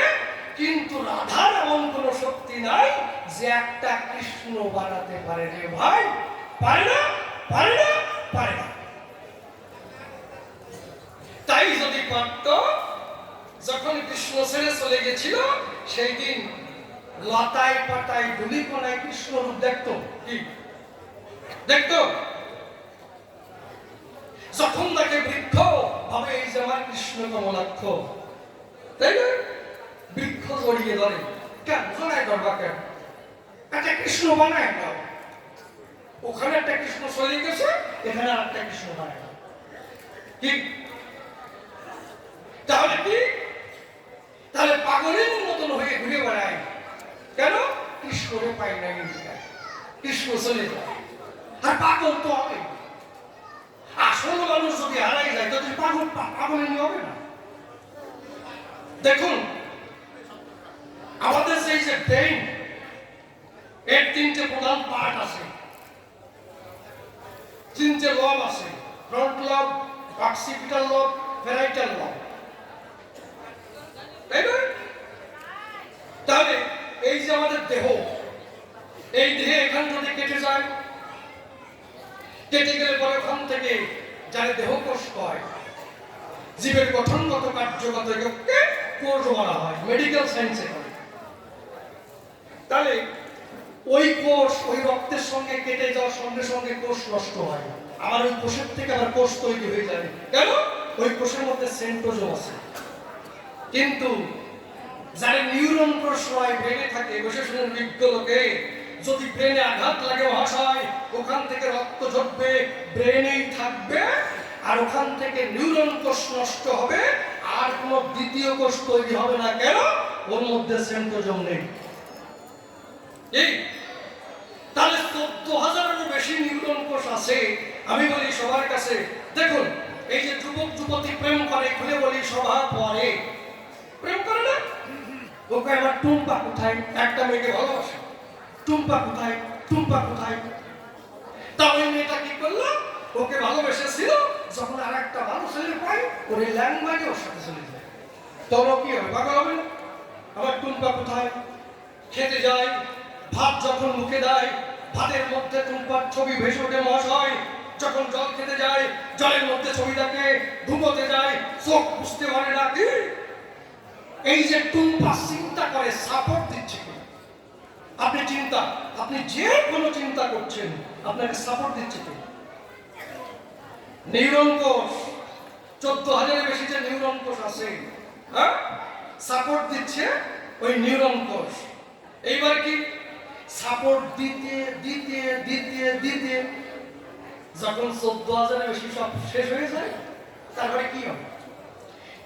Speaker 1: কিন্তু রাধার এমন কোন শক্তি নাই যে একটা কৃষ্ণ বানাতে পারে রে ভাই পারে না পারে না পারে না তাই যদি পারত যখন কৃষ্ণ ছেড়ে চলে গেছিল সেই দিন লতায় পাতায় ধুলি কোনায় কৃষ্ণ রূপ দেখতো কি দেখতো যখন তাকে বৃক্ষ ভাবে এই যে আমার কৃষ্ণ কমলাক্ষ তাই না বৃক্ষ জড়িয়ে ধরে কেন জড়ায় ধরবা কেন একটা কৃষ্ণ বানায় দাও ওখানে একটা কৃষ্ণ চলে গেছে এখানে আর একটা কৃষ্ণ বানায় কি তাহলে কি তাহলে পাগলের মতন হয়ে ঘুরে বেড়ায় কেন কৃষ্ণরে পাই না কৃষ্ণ চলে যায় আর পাগল তো হবে হারাই যায়, তো পাগল পাগলের নিয়ে হবে না। দেখুন আমাদের সেই যে ব্রেইন, এর তিনটে প্রধান পার্ট আছে, তিনটে লব আছে, ফ্রন্ট লব, অক্সিপিটাল লব, প্যারাইটাল লব, তাই না? তাহলে এই যে আমাদের দেহ, এই দেহে এখান থেকে কেটে যায়, কেটে গেলে পরে ওখান থেকে যারা দেহ কোষ হয়, জীবের গঠনগত কার্যগত কোষ বলা হয়, মেডিকেল সায়েন্সে হয়। তাহলে ওই কোষ ওই রক্তের সঙ্গে কেটে যাওয়ার সঙ্গে সঙ্গে কোষ নষ্ট হয়, আবার ওই কোষের থেকে আবার কোষ তৈরি হয়ে যাবে। কেন? ওই কোষের মধ্যে সেন্ট্রোজোম আছে। কিন্তু যারা নিউরন কোষ হয় ব্রেনে থাকে, বসে শুনেন বিজ্ঞ লোকে, যদি ব্রেনে আঘাত লাগে মহাশয়, ওখান থেকে রক্ত ঝরবে, ব্রেনেই থাকবে, আর ওখান থেকে নিউরন কোষ নষ্ট হবে, আর কোনো দ্বিতীয় কোষ তৈরি হবে না। কেন? ওর মধ্যে সেন্ট্রোজোম নেই। এই তাহলে 14,000-এরও বেশি নিউরন কোষ আছে। আমি বলি সবার কাছে, দেখুন এই যে যুবক যুবতী প্রেম করে, খুলে বলি সভা পরে প্রেম করে না, ওকে আমার টুম্পা কোথায়, একটা মেয়েকে ভালোবাসে, টুম্পা কোথায়, টুম্পা কোথায়। তা ওই মেয়েটা কি করলো, ওকে ভালোবেসেছিল, যখন আর একটা ভালো ছেলে পায় ওর ল্যাঙ্গুয়েজে ওর সাথে চলে যায়, তখন কি হবে, পাগল হবে না? আমার টুম্পা কোথায়, খেতে যায়, ভাত যখন মুখে দেয়, ভাতের মধ্যে টুম্পার ছবি ভেসে ওঠে মহাশয়, যখন জল খেতে যায়, জলের মধ্যে ছবি দেখে, ঘুমোতে যায়, চোখ বুঝতে পারে না। কি এই যে টুম্পা চিন্তা করে, সাপোর্ট দিচ্ছে কি? আপনি চিন্তা, আপনি যে কোনো চিন্তা করছেন, আপনাকে সাপোর্ট দিচ্ছে কি? নিউরন কোষ, 14,000-এর বেশি যে নিউরন কোষ আছে, হ্যাঁ, সাপোর্ট দিচ্ছে ওই নিউরন কোষ। এইবার কি সাপোর্ট দিতে দিতে দিতে দিতে যখন 14,000-এর বেশি সব শেষ হয়ে যায়, তারপরে কি হবে?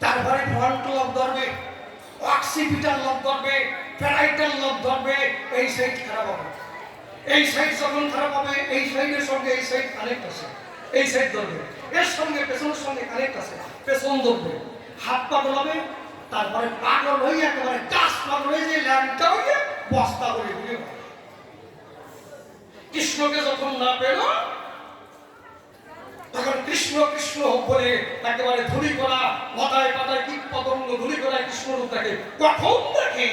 Speaker 1: তারপরে ফ্রন্ট লব ধরবে, অক্সিপিটাল লব ধরবে, প্যারাইটাল লব ধরবে, এই সাইড খারাপ হবে। এই সাইড যখন খারাপ হবে, এই সাইডের সঙ্গে এই সাইড কানেক্ট আছে, এই সাইড ধরবে, এর সঙ্গে পেছনের সঙ্গে কানেক্ট আছে, পেছন ধরবে, হাত পাগল হবে, তারপরে পাগল হয়ে একেবারে কাজ পাগল হয়ে যে ল্যাংটা হয়ে বস্তা করে ঘুরে। কৃষ্ণকে যখন না পেল, তখন কৃষ্ণ কৃষ্ণ বলে একেবারে ধুলি করা, মাথায় পাতায় কীট পতঙ্গ ধুলি করা কৃষ্ণ রূপটাকে কখন দেখে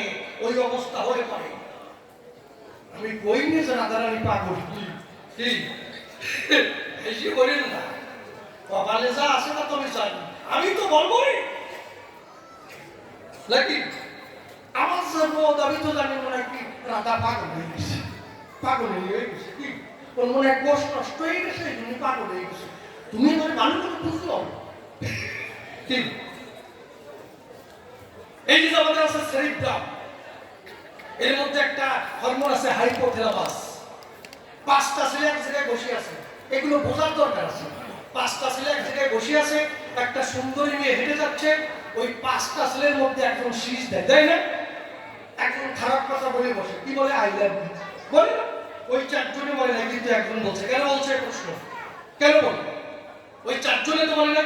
Speaker 1: ওই অবস্থা হয়ে পারে। আমি কইনি যে রাধারানী পাগল, কি বেশি বলেন না, কপালে যা আছে না তুমি জানি, আমি তো বলবোই নাকি আমার জন্য। আমি তো জানি মনে হয় কি রাধা পাগল হয়ে গেছে, পাগল হয়ে গেছে, কি ওর মনে হয় কোষ নষ্ট হয়ে গেছে, এই জন্য পাগল হয়ে গেছে। তুমি আমার ভালো করে বুঝলো কি? এই যে আমাদের আছে সেরিব্রাম, এর মধ্যে একটা হরমোন আছে হাইপোথ্যালামাস। 5টা ছেলে এক জায়গায় বসে আছে, এগুলো বোঝার দরকার আছে। 5টা ছেলে এক জায়গায় বসে আছে, একটা সুন্দরী মেয়ে হেঁটে যাচ্ছে, ওই 5টা ছেলের মধ্যে একজন শীষ দেয়, তাই না? একজন খারাপ কথা বলে বসে, কি বলে, আই লাভ ইউ বলে না? ওই 4 জনে বলে না, কিন্তু একজন বলছে। কেন বলছে? প্রশ্ন, কেন বলে? ওই 4 জনে তো বলে না,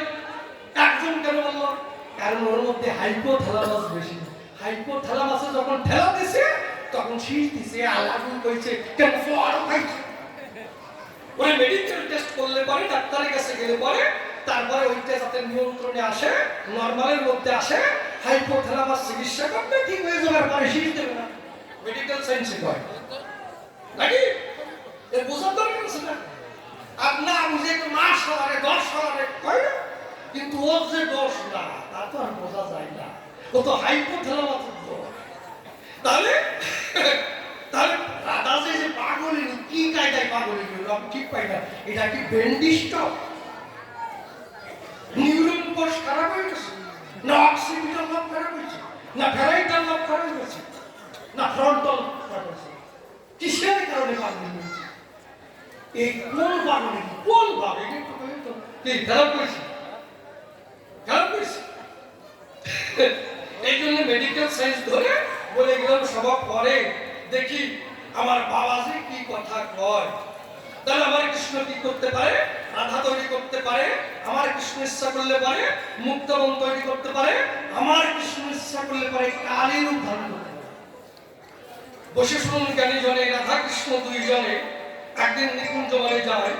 Speaker 1: একজন কেন বললো? কারণ ওর মধ্যে হাইপোথ্যালামাস বেশি। হাইপোথ্যালামাসে যখন ঠেলা দিছে, তখন শীষ দিছে, আলাগুন কইছে, কেন ফোয়ারও খাইছে। ওই মেডিকেল টেস্ট করলে পরে, ডাক্তারের কাছে গেলে পরে, তারপরে ওইটা যাতে নিয়ন্ত্রণে আসে, নরমালের মধ্যে আসে, হাইপোথ্যালামাস চিকিৎসা করবে, ঠিক হয়ে যাবে, পরে শীষ দেবে না। মেডিকেল সায়েন্সে কয় নাকি? এর বোঝার দরকার আছে না? আপনার বুঝে মাস সালারে 10 সালারে কয় না, কিন্তু ওর যে দোষ না, তা তো আর বোঝা যায় না, ও তো হাইপোথ্যালামাসের দোষ। তাহলে তাহলে রাধা যে পাগলিনী, কি কায়দায় পাগলিনী হলো আমি ঠিক পাই না। এটা কি বেন্ডিস্ট, নিউরন কোষ খারাপ হয়ে গেছে, না অক্সিপিটাল লব খারাপ হয়েছে, না প্যারাইটাল লব খারাপ হয়েছে, না ফ্রন্টাল খারাপ হয়েছে? কিসের কারণে পাগলিনী হয়েছে? এই কোন পাগলিনী, কোন ভাবে কি খারাপ হয়েছে? খারাপ হয়েছে। এই জন্য মেডিকেল সায়েন্স ধরে বলে গেলাম সভা পরে, দেখি আমার বাবাজি কি কথা কয়। তাহলে আমার কৃষ্ণ কি করতে পারে? রাধা তৈরি করতে পারে। আমার কৃষ্ণ কৃষ্ণ ইচ্ছা করলে পারে মুক্তাবন তৈরি করতে পারে, আমার কৃষ্ণ ইচ্ছা করলে পারে কালের রূপ ধারণ করতে পারে। বসে শুনুন জ্ঞানী জনে, রাধা কৃষ্ণ দুইজনে একদিন নিকুঞ্জ বনে যায়।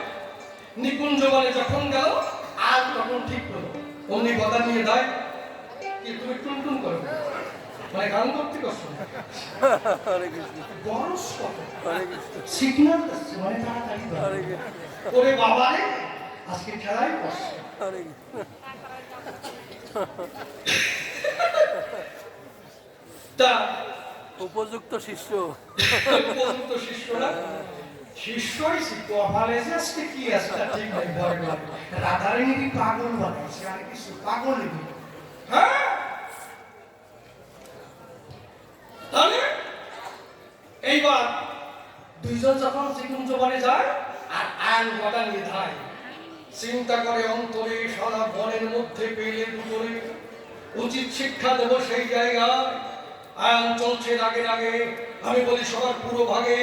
Speaker 1: নিকুঞ্জ বনে যখন গেল আর তখন ঠিক হলো, অমনি গদা নিয়ে দেয় কি তুমি টুনটুন করো, মানে গান করতে করছো বরস কত সিগন্যাল দিচ্ছে, মানে তাড়াতাড়ি ওরে বাবা রে আজকে খেলাই করছে। তা
Speaker 2: উপযুক্ত শিষ্য,
Speaker 1: উপযুক্ত শিষ্যরা শিষ্যই কপালে যে আজকে কি আছে তা ঠিক নাই, ভয় লাগে রাধারানী পাগল বানাইছে আর কিছু পাগল। হ্যাঁ তাহলে এইবার দুইজন যখন নিকুঞ্জ বনে যায় আর আয়ন গদা নিয়ে ধায়, চিন্তা করে অন্তরে সারা বনের মধ্যে পেলে দুপুরে উচিত শিক্ষা দেব সেই জায়গায়। আয়ন চলছে রাগে রাগে, আমি বলি সবার পুরো ভাগে।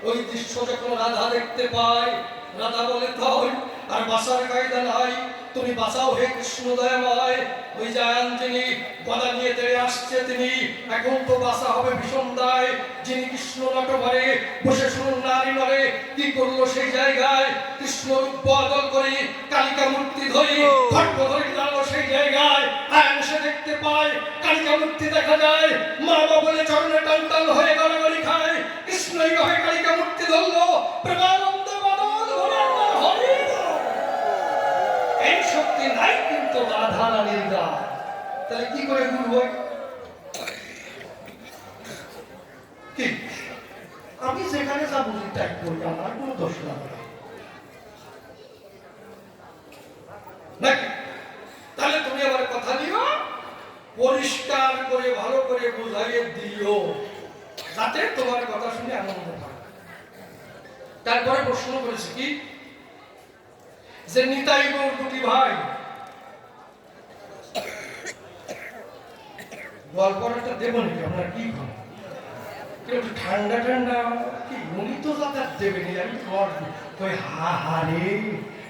Speaker 1: ওই দৃশ্য যখন রাধা দেখতে পায়, রাধা বলে তাই আর বাসার কায়দা নাই, তুমি বাঁচাও হে কৃষ্ণ দয়াময়। ওই জায়ান যিনি গদা নিয়ে তেড়ে আসছে তিনি, এখন তো বাঁচা হবে ভীষণ দায়। যিনি কৃষ্ণ নটভরে বসে শুনুন নারী নরে, কি করলো সেই জায়গায় কৃষ্ণ রূপ বদল করে কালিকা মূর্তি ধরি খড়্গ ধরে দাঁড়ালো সেই জায়গায়। আয়ন সে দেখতে পায় কালিকা মূর্তি দেখা যায়, মা বাবা বলে চরণে টান টান হয়ে গড়াগড়ি খায়। কৃষ্ণই হয়ে কালিকা মূর্তি ধরলো, প্রেমানন্দ বদল হরে হরি। এই শক্তি নাই কিন্তু রাধা রানীর গায়, তাহলে কি করে ঘুরবো? কি আমি যেখানে যা বুঝি তাই করি, আমার কোনো দোষ লাগে নাকি? তাহলে তুমি আমার কথা দিও, পরিষ্কার করে ভালো করে বুঝাইয়ে দিও, যাতে তোমার কথা শুনে আনন্দ পায়। তারপরে প্রশ্ন করেছে কি যে নিতাই গৌর দুটি ভাই, গল্পটা দেবো নাকি আপনার কি ঠান্ডা ঠান্ডা কি উনি তো যাতায়াত দেবেনি, আমি কই হা হা রে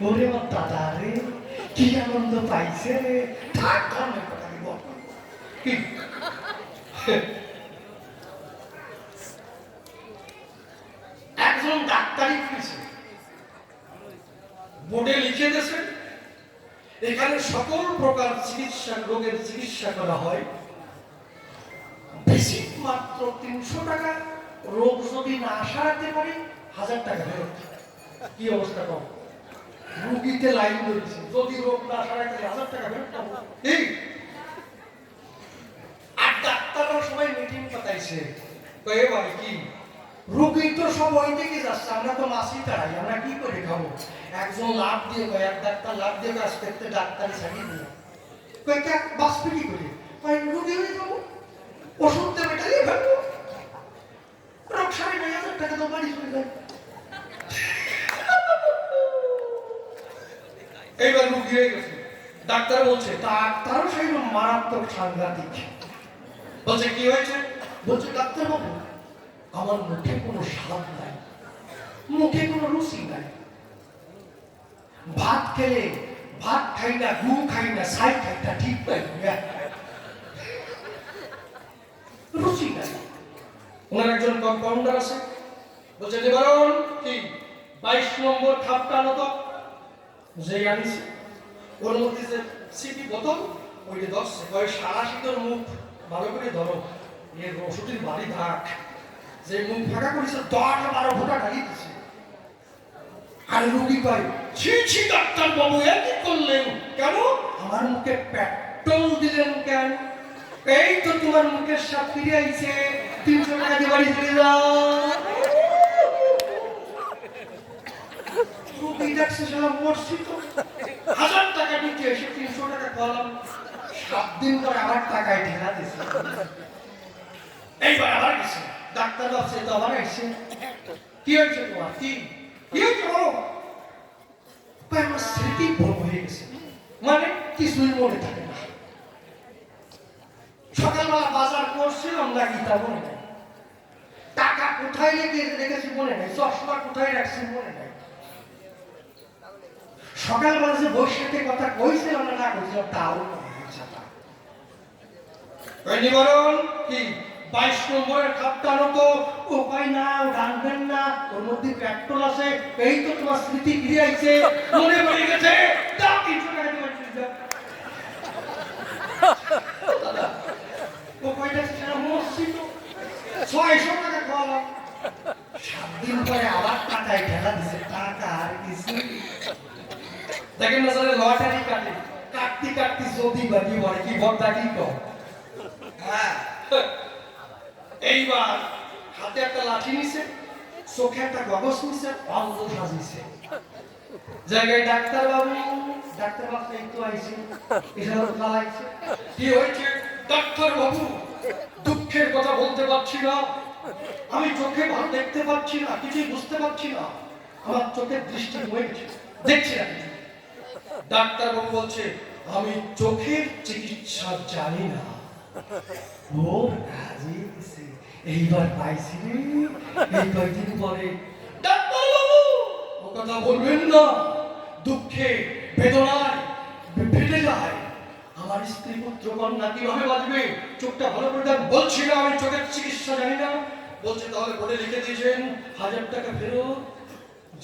Speaker 1: ওরে আমার দাদা রে কি আনন্দ পাইছে রে, থাক ধর্মের কথা দিব কি। একজন ডাক্তারি ফিরেছে, বোর্ডে লিখে দিয়েছে এখানে সকল প্রকার চিকিৎসা রোগের চিকিৎসা করা হয়, বেশি মাত্র 300 টাকা, রোগ যদি না সারাতে পারি 1000 টাকা ফেরত। কি অবস্থা কম, রুগীতে লাইন ধরেছে, যদি রোগ না সারাতে 1000 টাকা ফেরত পাবো। এই আর ডাক্তাররা সবাই মিটিং পাতাইছে, কয়ে ভাই কি রুগী তো সব ওই দিকে যাচ্ছে, আমরা তো মাসি তাড়াই, আমরা কি করে খাবো? একজন লাভ দিয়ে কয়, এক ডাক্তার লাভ দিয়ে আসতে আসতে ডাক্তারি ছাড়িয়ে দিল, কয় কে বাঁচবে কি করে? কয় রুগী হয়ে যাবো, ওষুধ দেবে টালিয়ে ফেলবো, রোগ 9,500 টাকা তো বাড়ি চলে যায়। এইবার রুগী হয়ে গেছে, ডাক্তার বলছে, ডাক্তারও সেই মারাত্মক সাংঘাতিক, বলছে কি হয়েছে? বলছে ডাক্তার বাবু আমার মুখে কোনো স্বাদ নাই, মুখে কোনো রুচি নাই, ভাত খেলে ভাত খাই না, গু খাই না, ছাই খাই না, ঠিক পাই রুচি নাই। ওনার একজন কম্পাউন্ডার আছে, বলছে নিবারণ কি 22 নম্বর খাপটা আনো, যে আনিছে ওর মধ্যে যে সিটি বোতল ওইটা ধরছে, কয় সারা শীতর মুখ ভালো করে ধরো, এর ওষুধের বাড়ি থাক, যে মুখ ফাঁকা করেছে 10-12 ফোঁটা ঢালি দিছে। আর রুগী পাই ছি ছি ডাক্তার বাবু এ কি করলেন? কেন আমার মুখে পেট্রোল দিলেন কেন? এই তো তোমার মুখের স্বাদ ফিরে আইছে, 300 টাকা দিয়ে বাড়ি চলে যাও। রুগী ডাকছে সারা মরছি তো, 1000 টাকা দিতে এসে 300 টাকা পালাম, 7 দিন পরে আবার টাকায় ঢেলা দিছে। এইবার আবার গেছে ডাক্তার ভাবছে তো আবার আইসে, কি হয়েছে তোমার? কি হয়েছে বলো? আমার স্মৃতি ভুল হয়ে গেছে, মানে কিছুই মনে থাকে না। সকালবেলা বাজার করছিলাম নাকি তা মনে নাই, টাকা কোথায় রেখেছি মনে নাই, চশমা কোথায় রাখছি মনে নাই, সকালবেলা যে বউর সাথে কথা কইছিল না কইছিল তাও নিবারণ কি 22 নম্বরের খাপটানো তো উপায় না রাখবেন না, ওর মধ্যে পেট্রোল আছে, এই তো তোমার স্মৃতি ফিরে আইছে, মনে পড়ে গেছে, দাও 300 টাকা দিবেন দাদা উপায়টা সেটা মসজিদ 600 টাকা খাওয়ালাম, 7 দিন পরে আবার টাকায় ঢেলা দিছে, টাকা আর কিছু দেখেন না স্যার লটারি কাটে কাটতে কাটতে যদি বাকি বলে কি বড়টা কি কর হ্যাঁ এইবার হাতে একটা লাঠি নিছে, চোখে একটা গগস নিছে, অঙ্গ সাজিছে, জায়গায় ডাক্তার বাবু একটু আইছে, এসব লাগাইছে, কি হয়েছে ডাক্তার বাবু? দুঃখের কথা বলতে পারছি না, আমি চোখে ভালো দেখতে পাচ্ছি না, কিছুই বুঝতে পারছি না, আমার চোখের দৃষ্টি কমে গেছে, দেখছি না। ডাক্তার বাবু বলছে আমি চোখের চিকিৎসা জানি না। ওর কাজে এইবার পাইছি রে, এই কয়েকদিন পরে ডাক্তার বাবু ও কথা বলবেন না, দুঃখে বেদনায় ফেটে যায় আমার স্ত্রী পুত্র কন্যা কিভাবে বাঁচবে, চোখটা ভালো করে দেন। বলছি না আমি চোখের চিকিৎসা জানি না, বলছে তাহলে বলে লিখে দিয়েছেন 1000 টাকা ফেরত,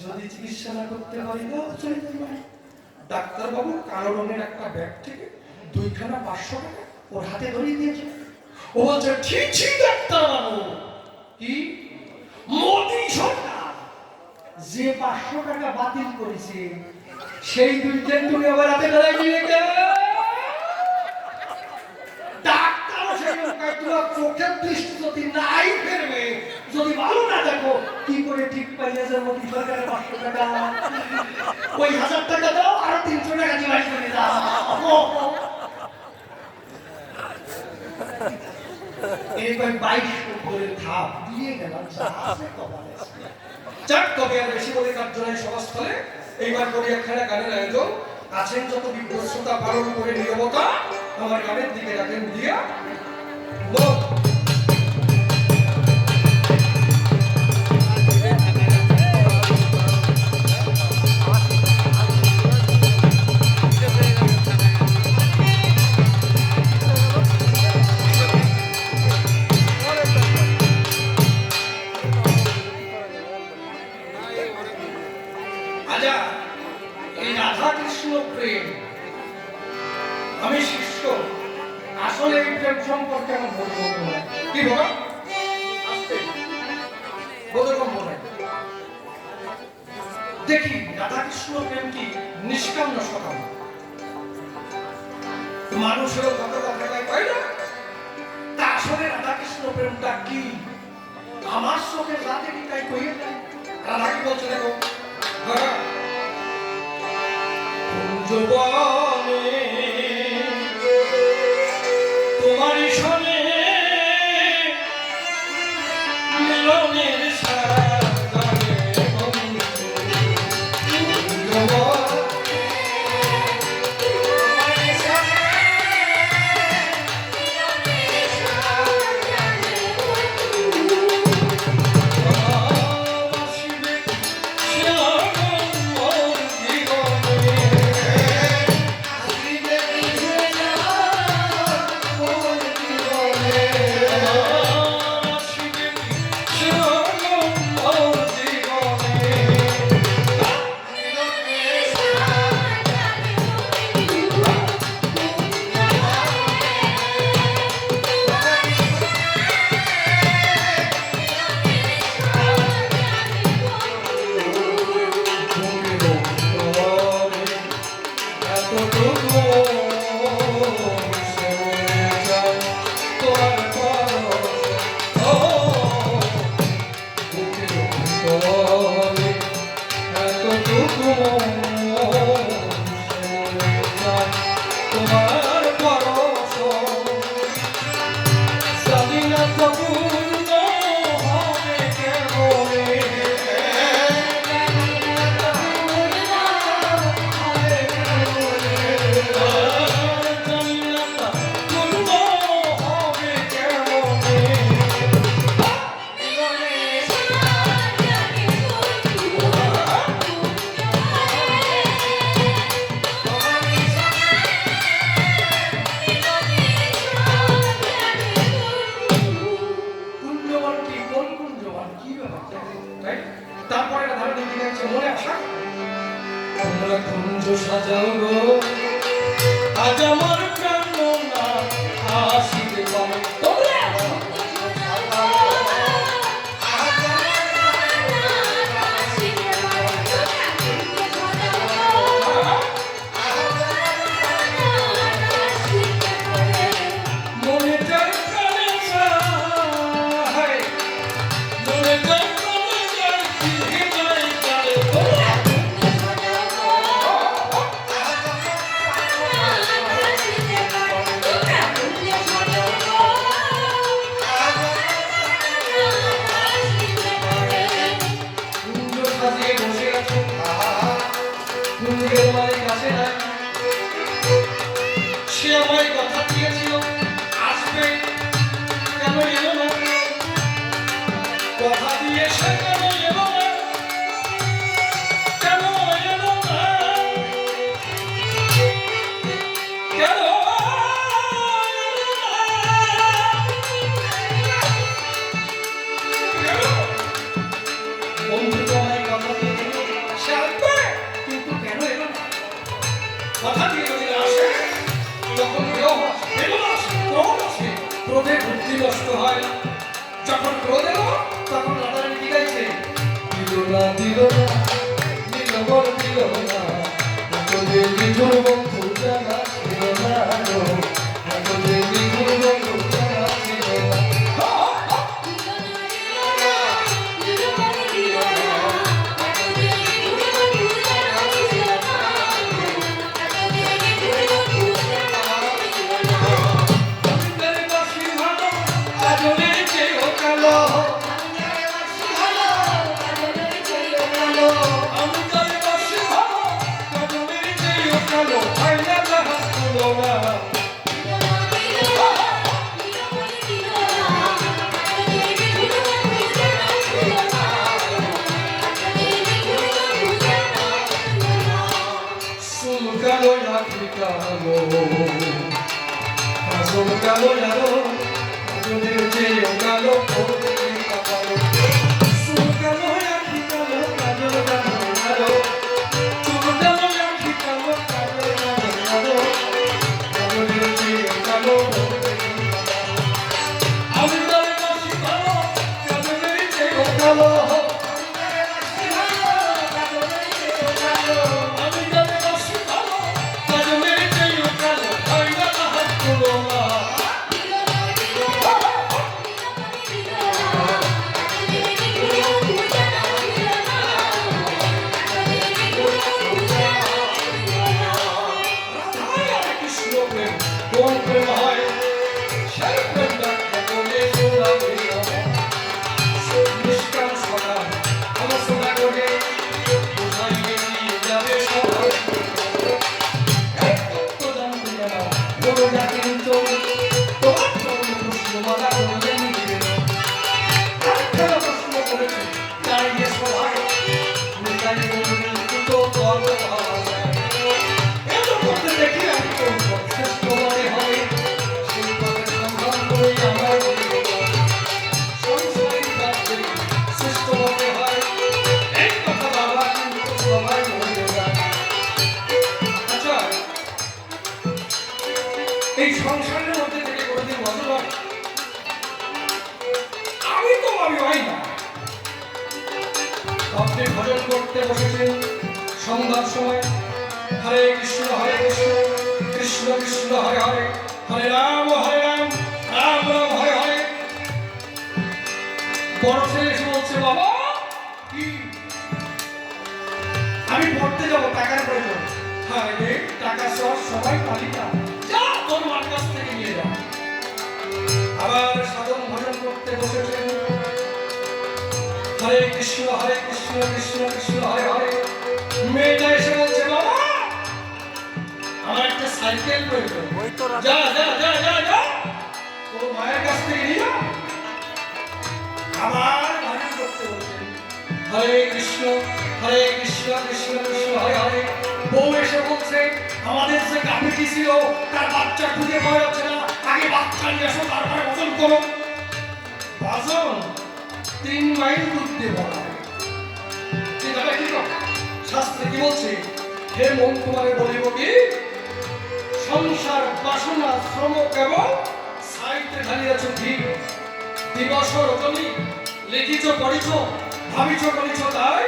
Speaker 1: যদি চিকিৎসা না করতে পারি না চলে যাবে। ডাক্তার বাবু কালো রঙের একটা ব্যাগ থেকে 2খানা 500 টাকা ওর হাতে ধরিয়ে দিয়েছে, ও বলছে ঠিক ঠিক ডাক্তার বাবু, কি মোদি সরকার যে 500 টাকা বাতিল করেছে সেই 2টা তুমি আবার হাতে ধরাই দিলে কে? ডাক্তার সেই তোমার চোখের দৃষ্টি যদি নাই ফেরবে, যদি ভালো না দেখো, কি করে ঠিক পাইলে যে মোদি সরকারের 500 টাকা, ওই 1000 টাকা দাও আর 300 টাকা ডিভাইড করে দাও। এইবার 22 নম্বরের ধাপ দিয়ে গেলাম, চার কবে আর বেশি বলে কার্যালয় সভাস্থলে এইবার করি একখানা গানের আয়োজন, আছেন যত বিধ্বস্ততা পালন করে নীরবতা, আমার গানের দিকে রাখেন দিয়া আমি শিষ্য, আসলে এই প্রেম সম্পর্কে আমার বলবো কি বাবা আসতে বোধকম বলে দেখি রাধাকৃষ্ণ প্রেম কি নিষ্কাম না সকাম, মানুষেরও কত কথা পাই না, তা আসলে রাধাকৃষ্ণ প্রেমটা কি আমার চোখে রাতে কি তাই কইয়ে দেয়। রাধা কি বলছে দেখো, জবানে তোমারই শোনে মিলনের সাগরে যখন ক্রোধ এলো তখন রাধারানী কি গাইছে? দিল না নীলবর দিল না, তোদের নিঠুর বন্ধু জানা ছিল না গো, তোদের নিঠুর বন্ধু জানা ছিল না। এই সংসারের মধ্যে থেকে কোনোদিন মজা হয়? আমি তো আমি হয় না। আপনি ভজন করতে বসেছেন সন্ধ্যার সময়, হরে কৃষ্ণ কৃষ্ণ কৃষ্ণ হরে হরে, হরে রাম রাম রাম হরে হরে। বড় ছেলে এসে বলছে, বাবা কি আমি পড়তে যাবো, টাকার প্রয়োজন। হ্যাঁ রে, টাকা সবাই পালি না, যা তোর মার কাছ থেকে নিয়ে যা। আবার সাধন ভজন করতে বসেছেন, হরে কৃষ্ণ কৃষ্ণ কৃষ্ণ হরে হরে। মেয়েটা এসে বলছে, বাবা আমার একটা সাইকেল প্রয়োজন, যা যা যা যা যা তোর মায়ের কাছ থেকে নিয়ে যা। আবার ভজন করতে বলছেন, হরে কৃষ্ণ কৃষ্ণ কৃষ্ণ হরে হরে। বউ এসে বলছে, আমাদের যে গাভীটি ছিল তার বাচ্চা খুঁজে পাওয়া যাচ্ছে না, আগে বাচ্চা নিয়ে আসো, তারপরে ভজন করো। ভজন 3 মাইল দুধ দিয়ে বলা হয়। শাস্ত্রে কি বলছে? হে মন তোমারে বলিব কি, সংসার বাসনা শ্রম কেবল সাইতে ঢালিয়াছ কি, দিবস রজনী লিখিছ করিছ, ভাবিছ করিছ তাই,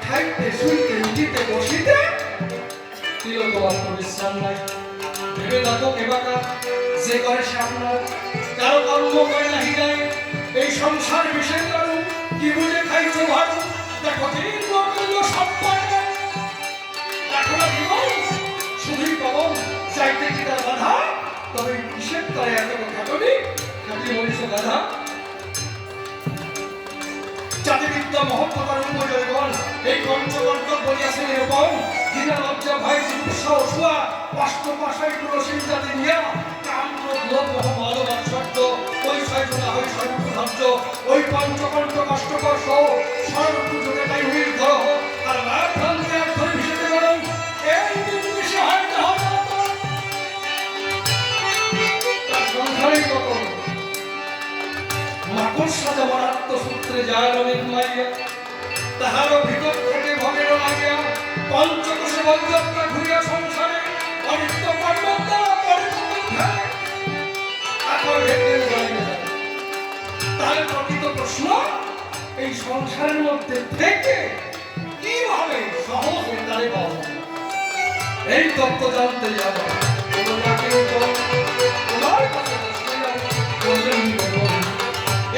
Speaker 1: খাইতে শুইতে উঠিতে বসিতে তিলকবার পরিশ্রম নাই। ভেবে দেখো কেবাকা যে করে সে আপনার, কারো কর্ম করে নাহি যায়। এই সংসার বিষয় কারু কি বুঝে খাইছ ভালো, দেখো দিন করল সব পায় না। দেখো না জীবন শুধুই পাবন, চাইতে কি তার বাধা, তবে কিসের তাই এত খাটনি, খাটি মনীষ গাধা। জাতিবিদ্যা মহত্বতার উপজয়গণ এই পঞ্চকণ্ঠ বলিয়াছে নিরূপণ, ঘৃণা লজ্জা ভয় চিকিৎসা অসুয়া অষ্ট পাশায় তুলসী জাতি নিয়া, কাম ক্রোধ লোভ মোহ মদ মাৎসর্য ওই ছয়জনা হয় সর্বধার্য। ওই পঞ্চকণ্ঠ কষ্টকর সহ সর্বপুজোকে তাই হুইল ধরো, আর রাত ভ্রান্তি এক ধরে ভিসেতে গেলেন এই নির্বিষে হয় না হবে তার সংসারের কত মাকড়সা যেমন আত্মসূত্রে যায় রমিক মাইয়া, তাহারও ভিতর থেকে ভগের লাগিয়া পঞ্চকোষে বলযাত্রা ঘুরিয়া সংসারে অনিত্য কর্মদ্দা পরিপূর্ণ তার প্রকৃত সংসারের মধ্যে থেকে কিভাবে সহজে তারে পাওয়া যায় এই তত্ত্ব জানতে যাবে তোমাকে তোমার কাছে বললেন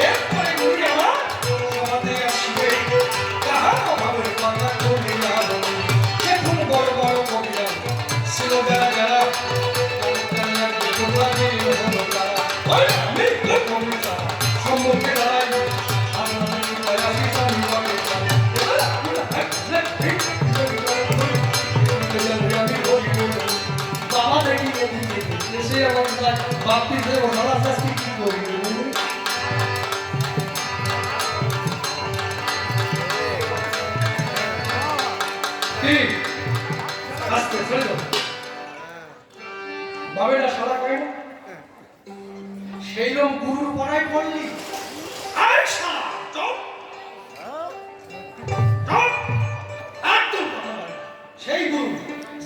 Speaker 1: এরপরে ঘুরে আমার সমাধে আসবে কাহার অভাবের কথা করবে না এখন বড় বড় কবিরা ছিল যারা যারা সম্মুখে দাঁড়াই বাবা দেখি এসে আমার বাপি দেব সারা শাস্তি কি করি কি আস্তে চলে যাও বাবেরা সারা করে না সেই রকম গুরুর পড়াই পড়লি আর সারা চল চল একদম কথা বলে সেই গুরু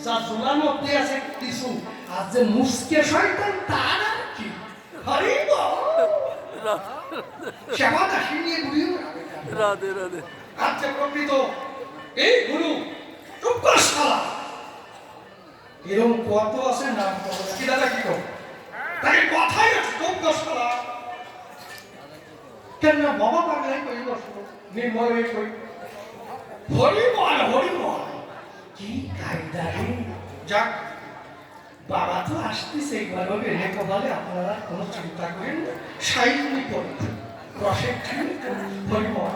Speaker 1: যা জোলার মধ্যে আছে কিছু আর যে মুসকে শয়তান তার আর কি হরি বল সেবা দাসী নিয়ে ঘুরিও
Speaker 2: রাধে রাধে
Speaker 1: আচ্ছা প্রকৃত এই গুরু চুপ কর শালা এরকম কত আছে নাম কি দাদা কি কর তাকে কথাই আছে চুপ কর শালা কেন না বাবা পাগলাই কই বসো নির্মল হয়ে কই হরি বল কি কায়দা রে যাক বাবা তো আসতেছে একবার হবে রেখো বলে আপনারা কোনো চিন্তা করেন সাইনি করুন রসে ঠিক হরি বল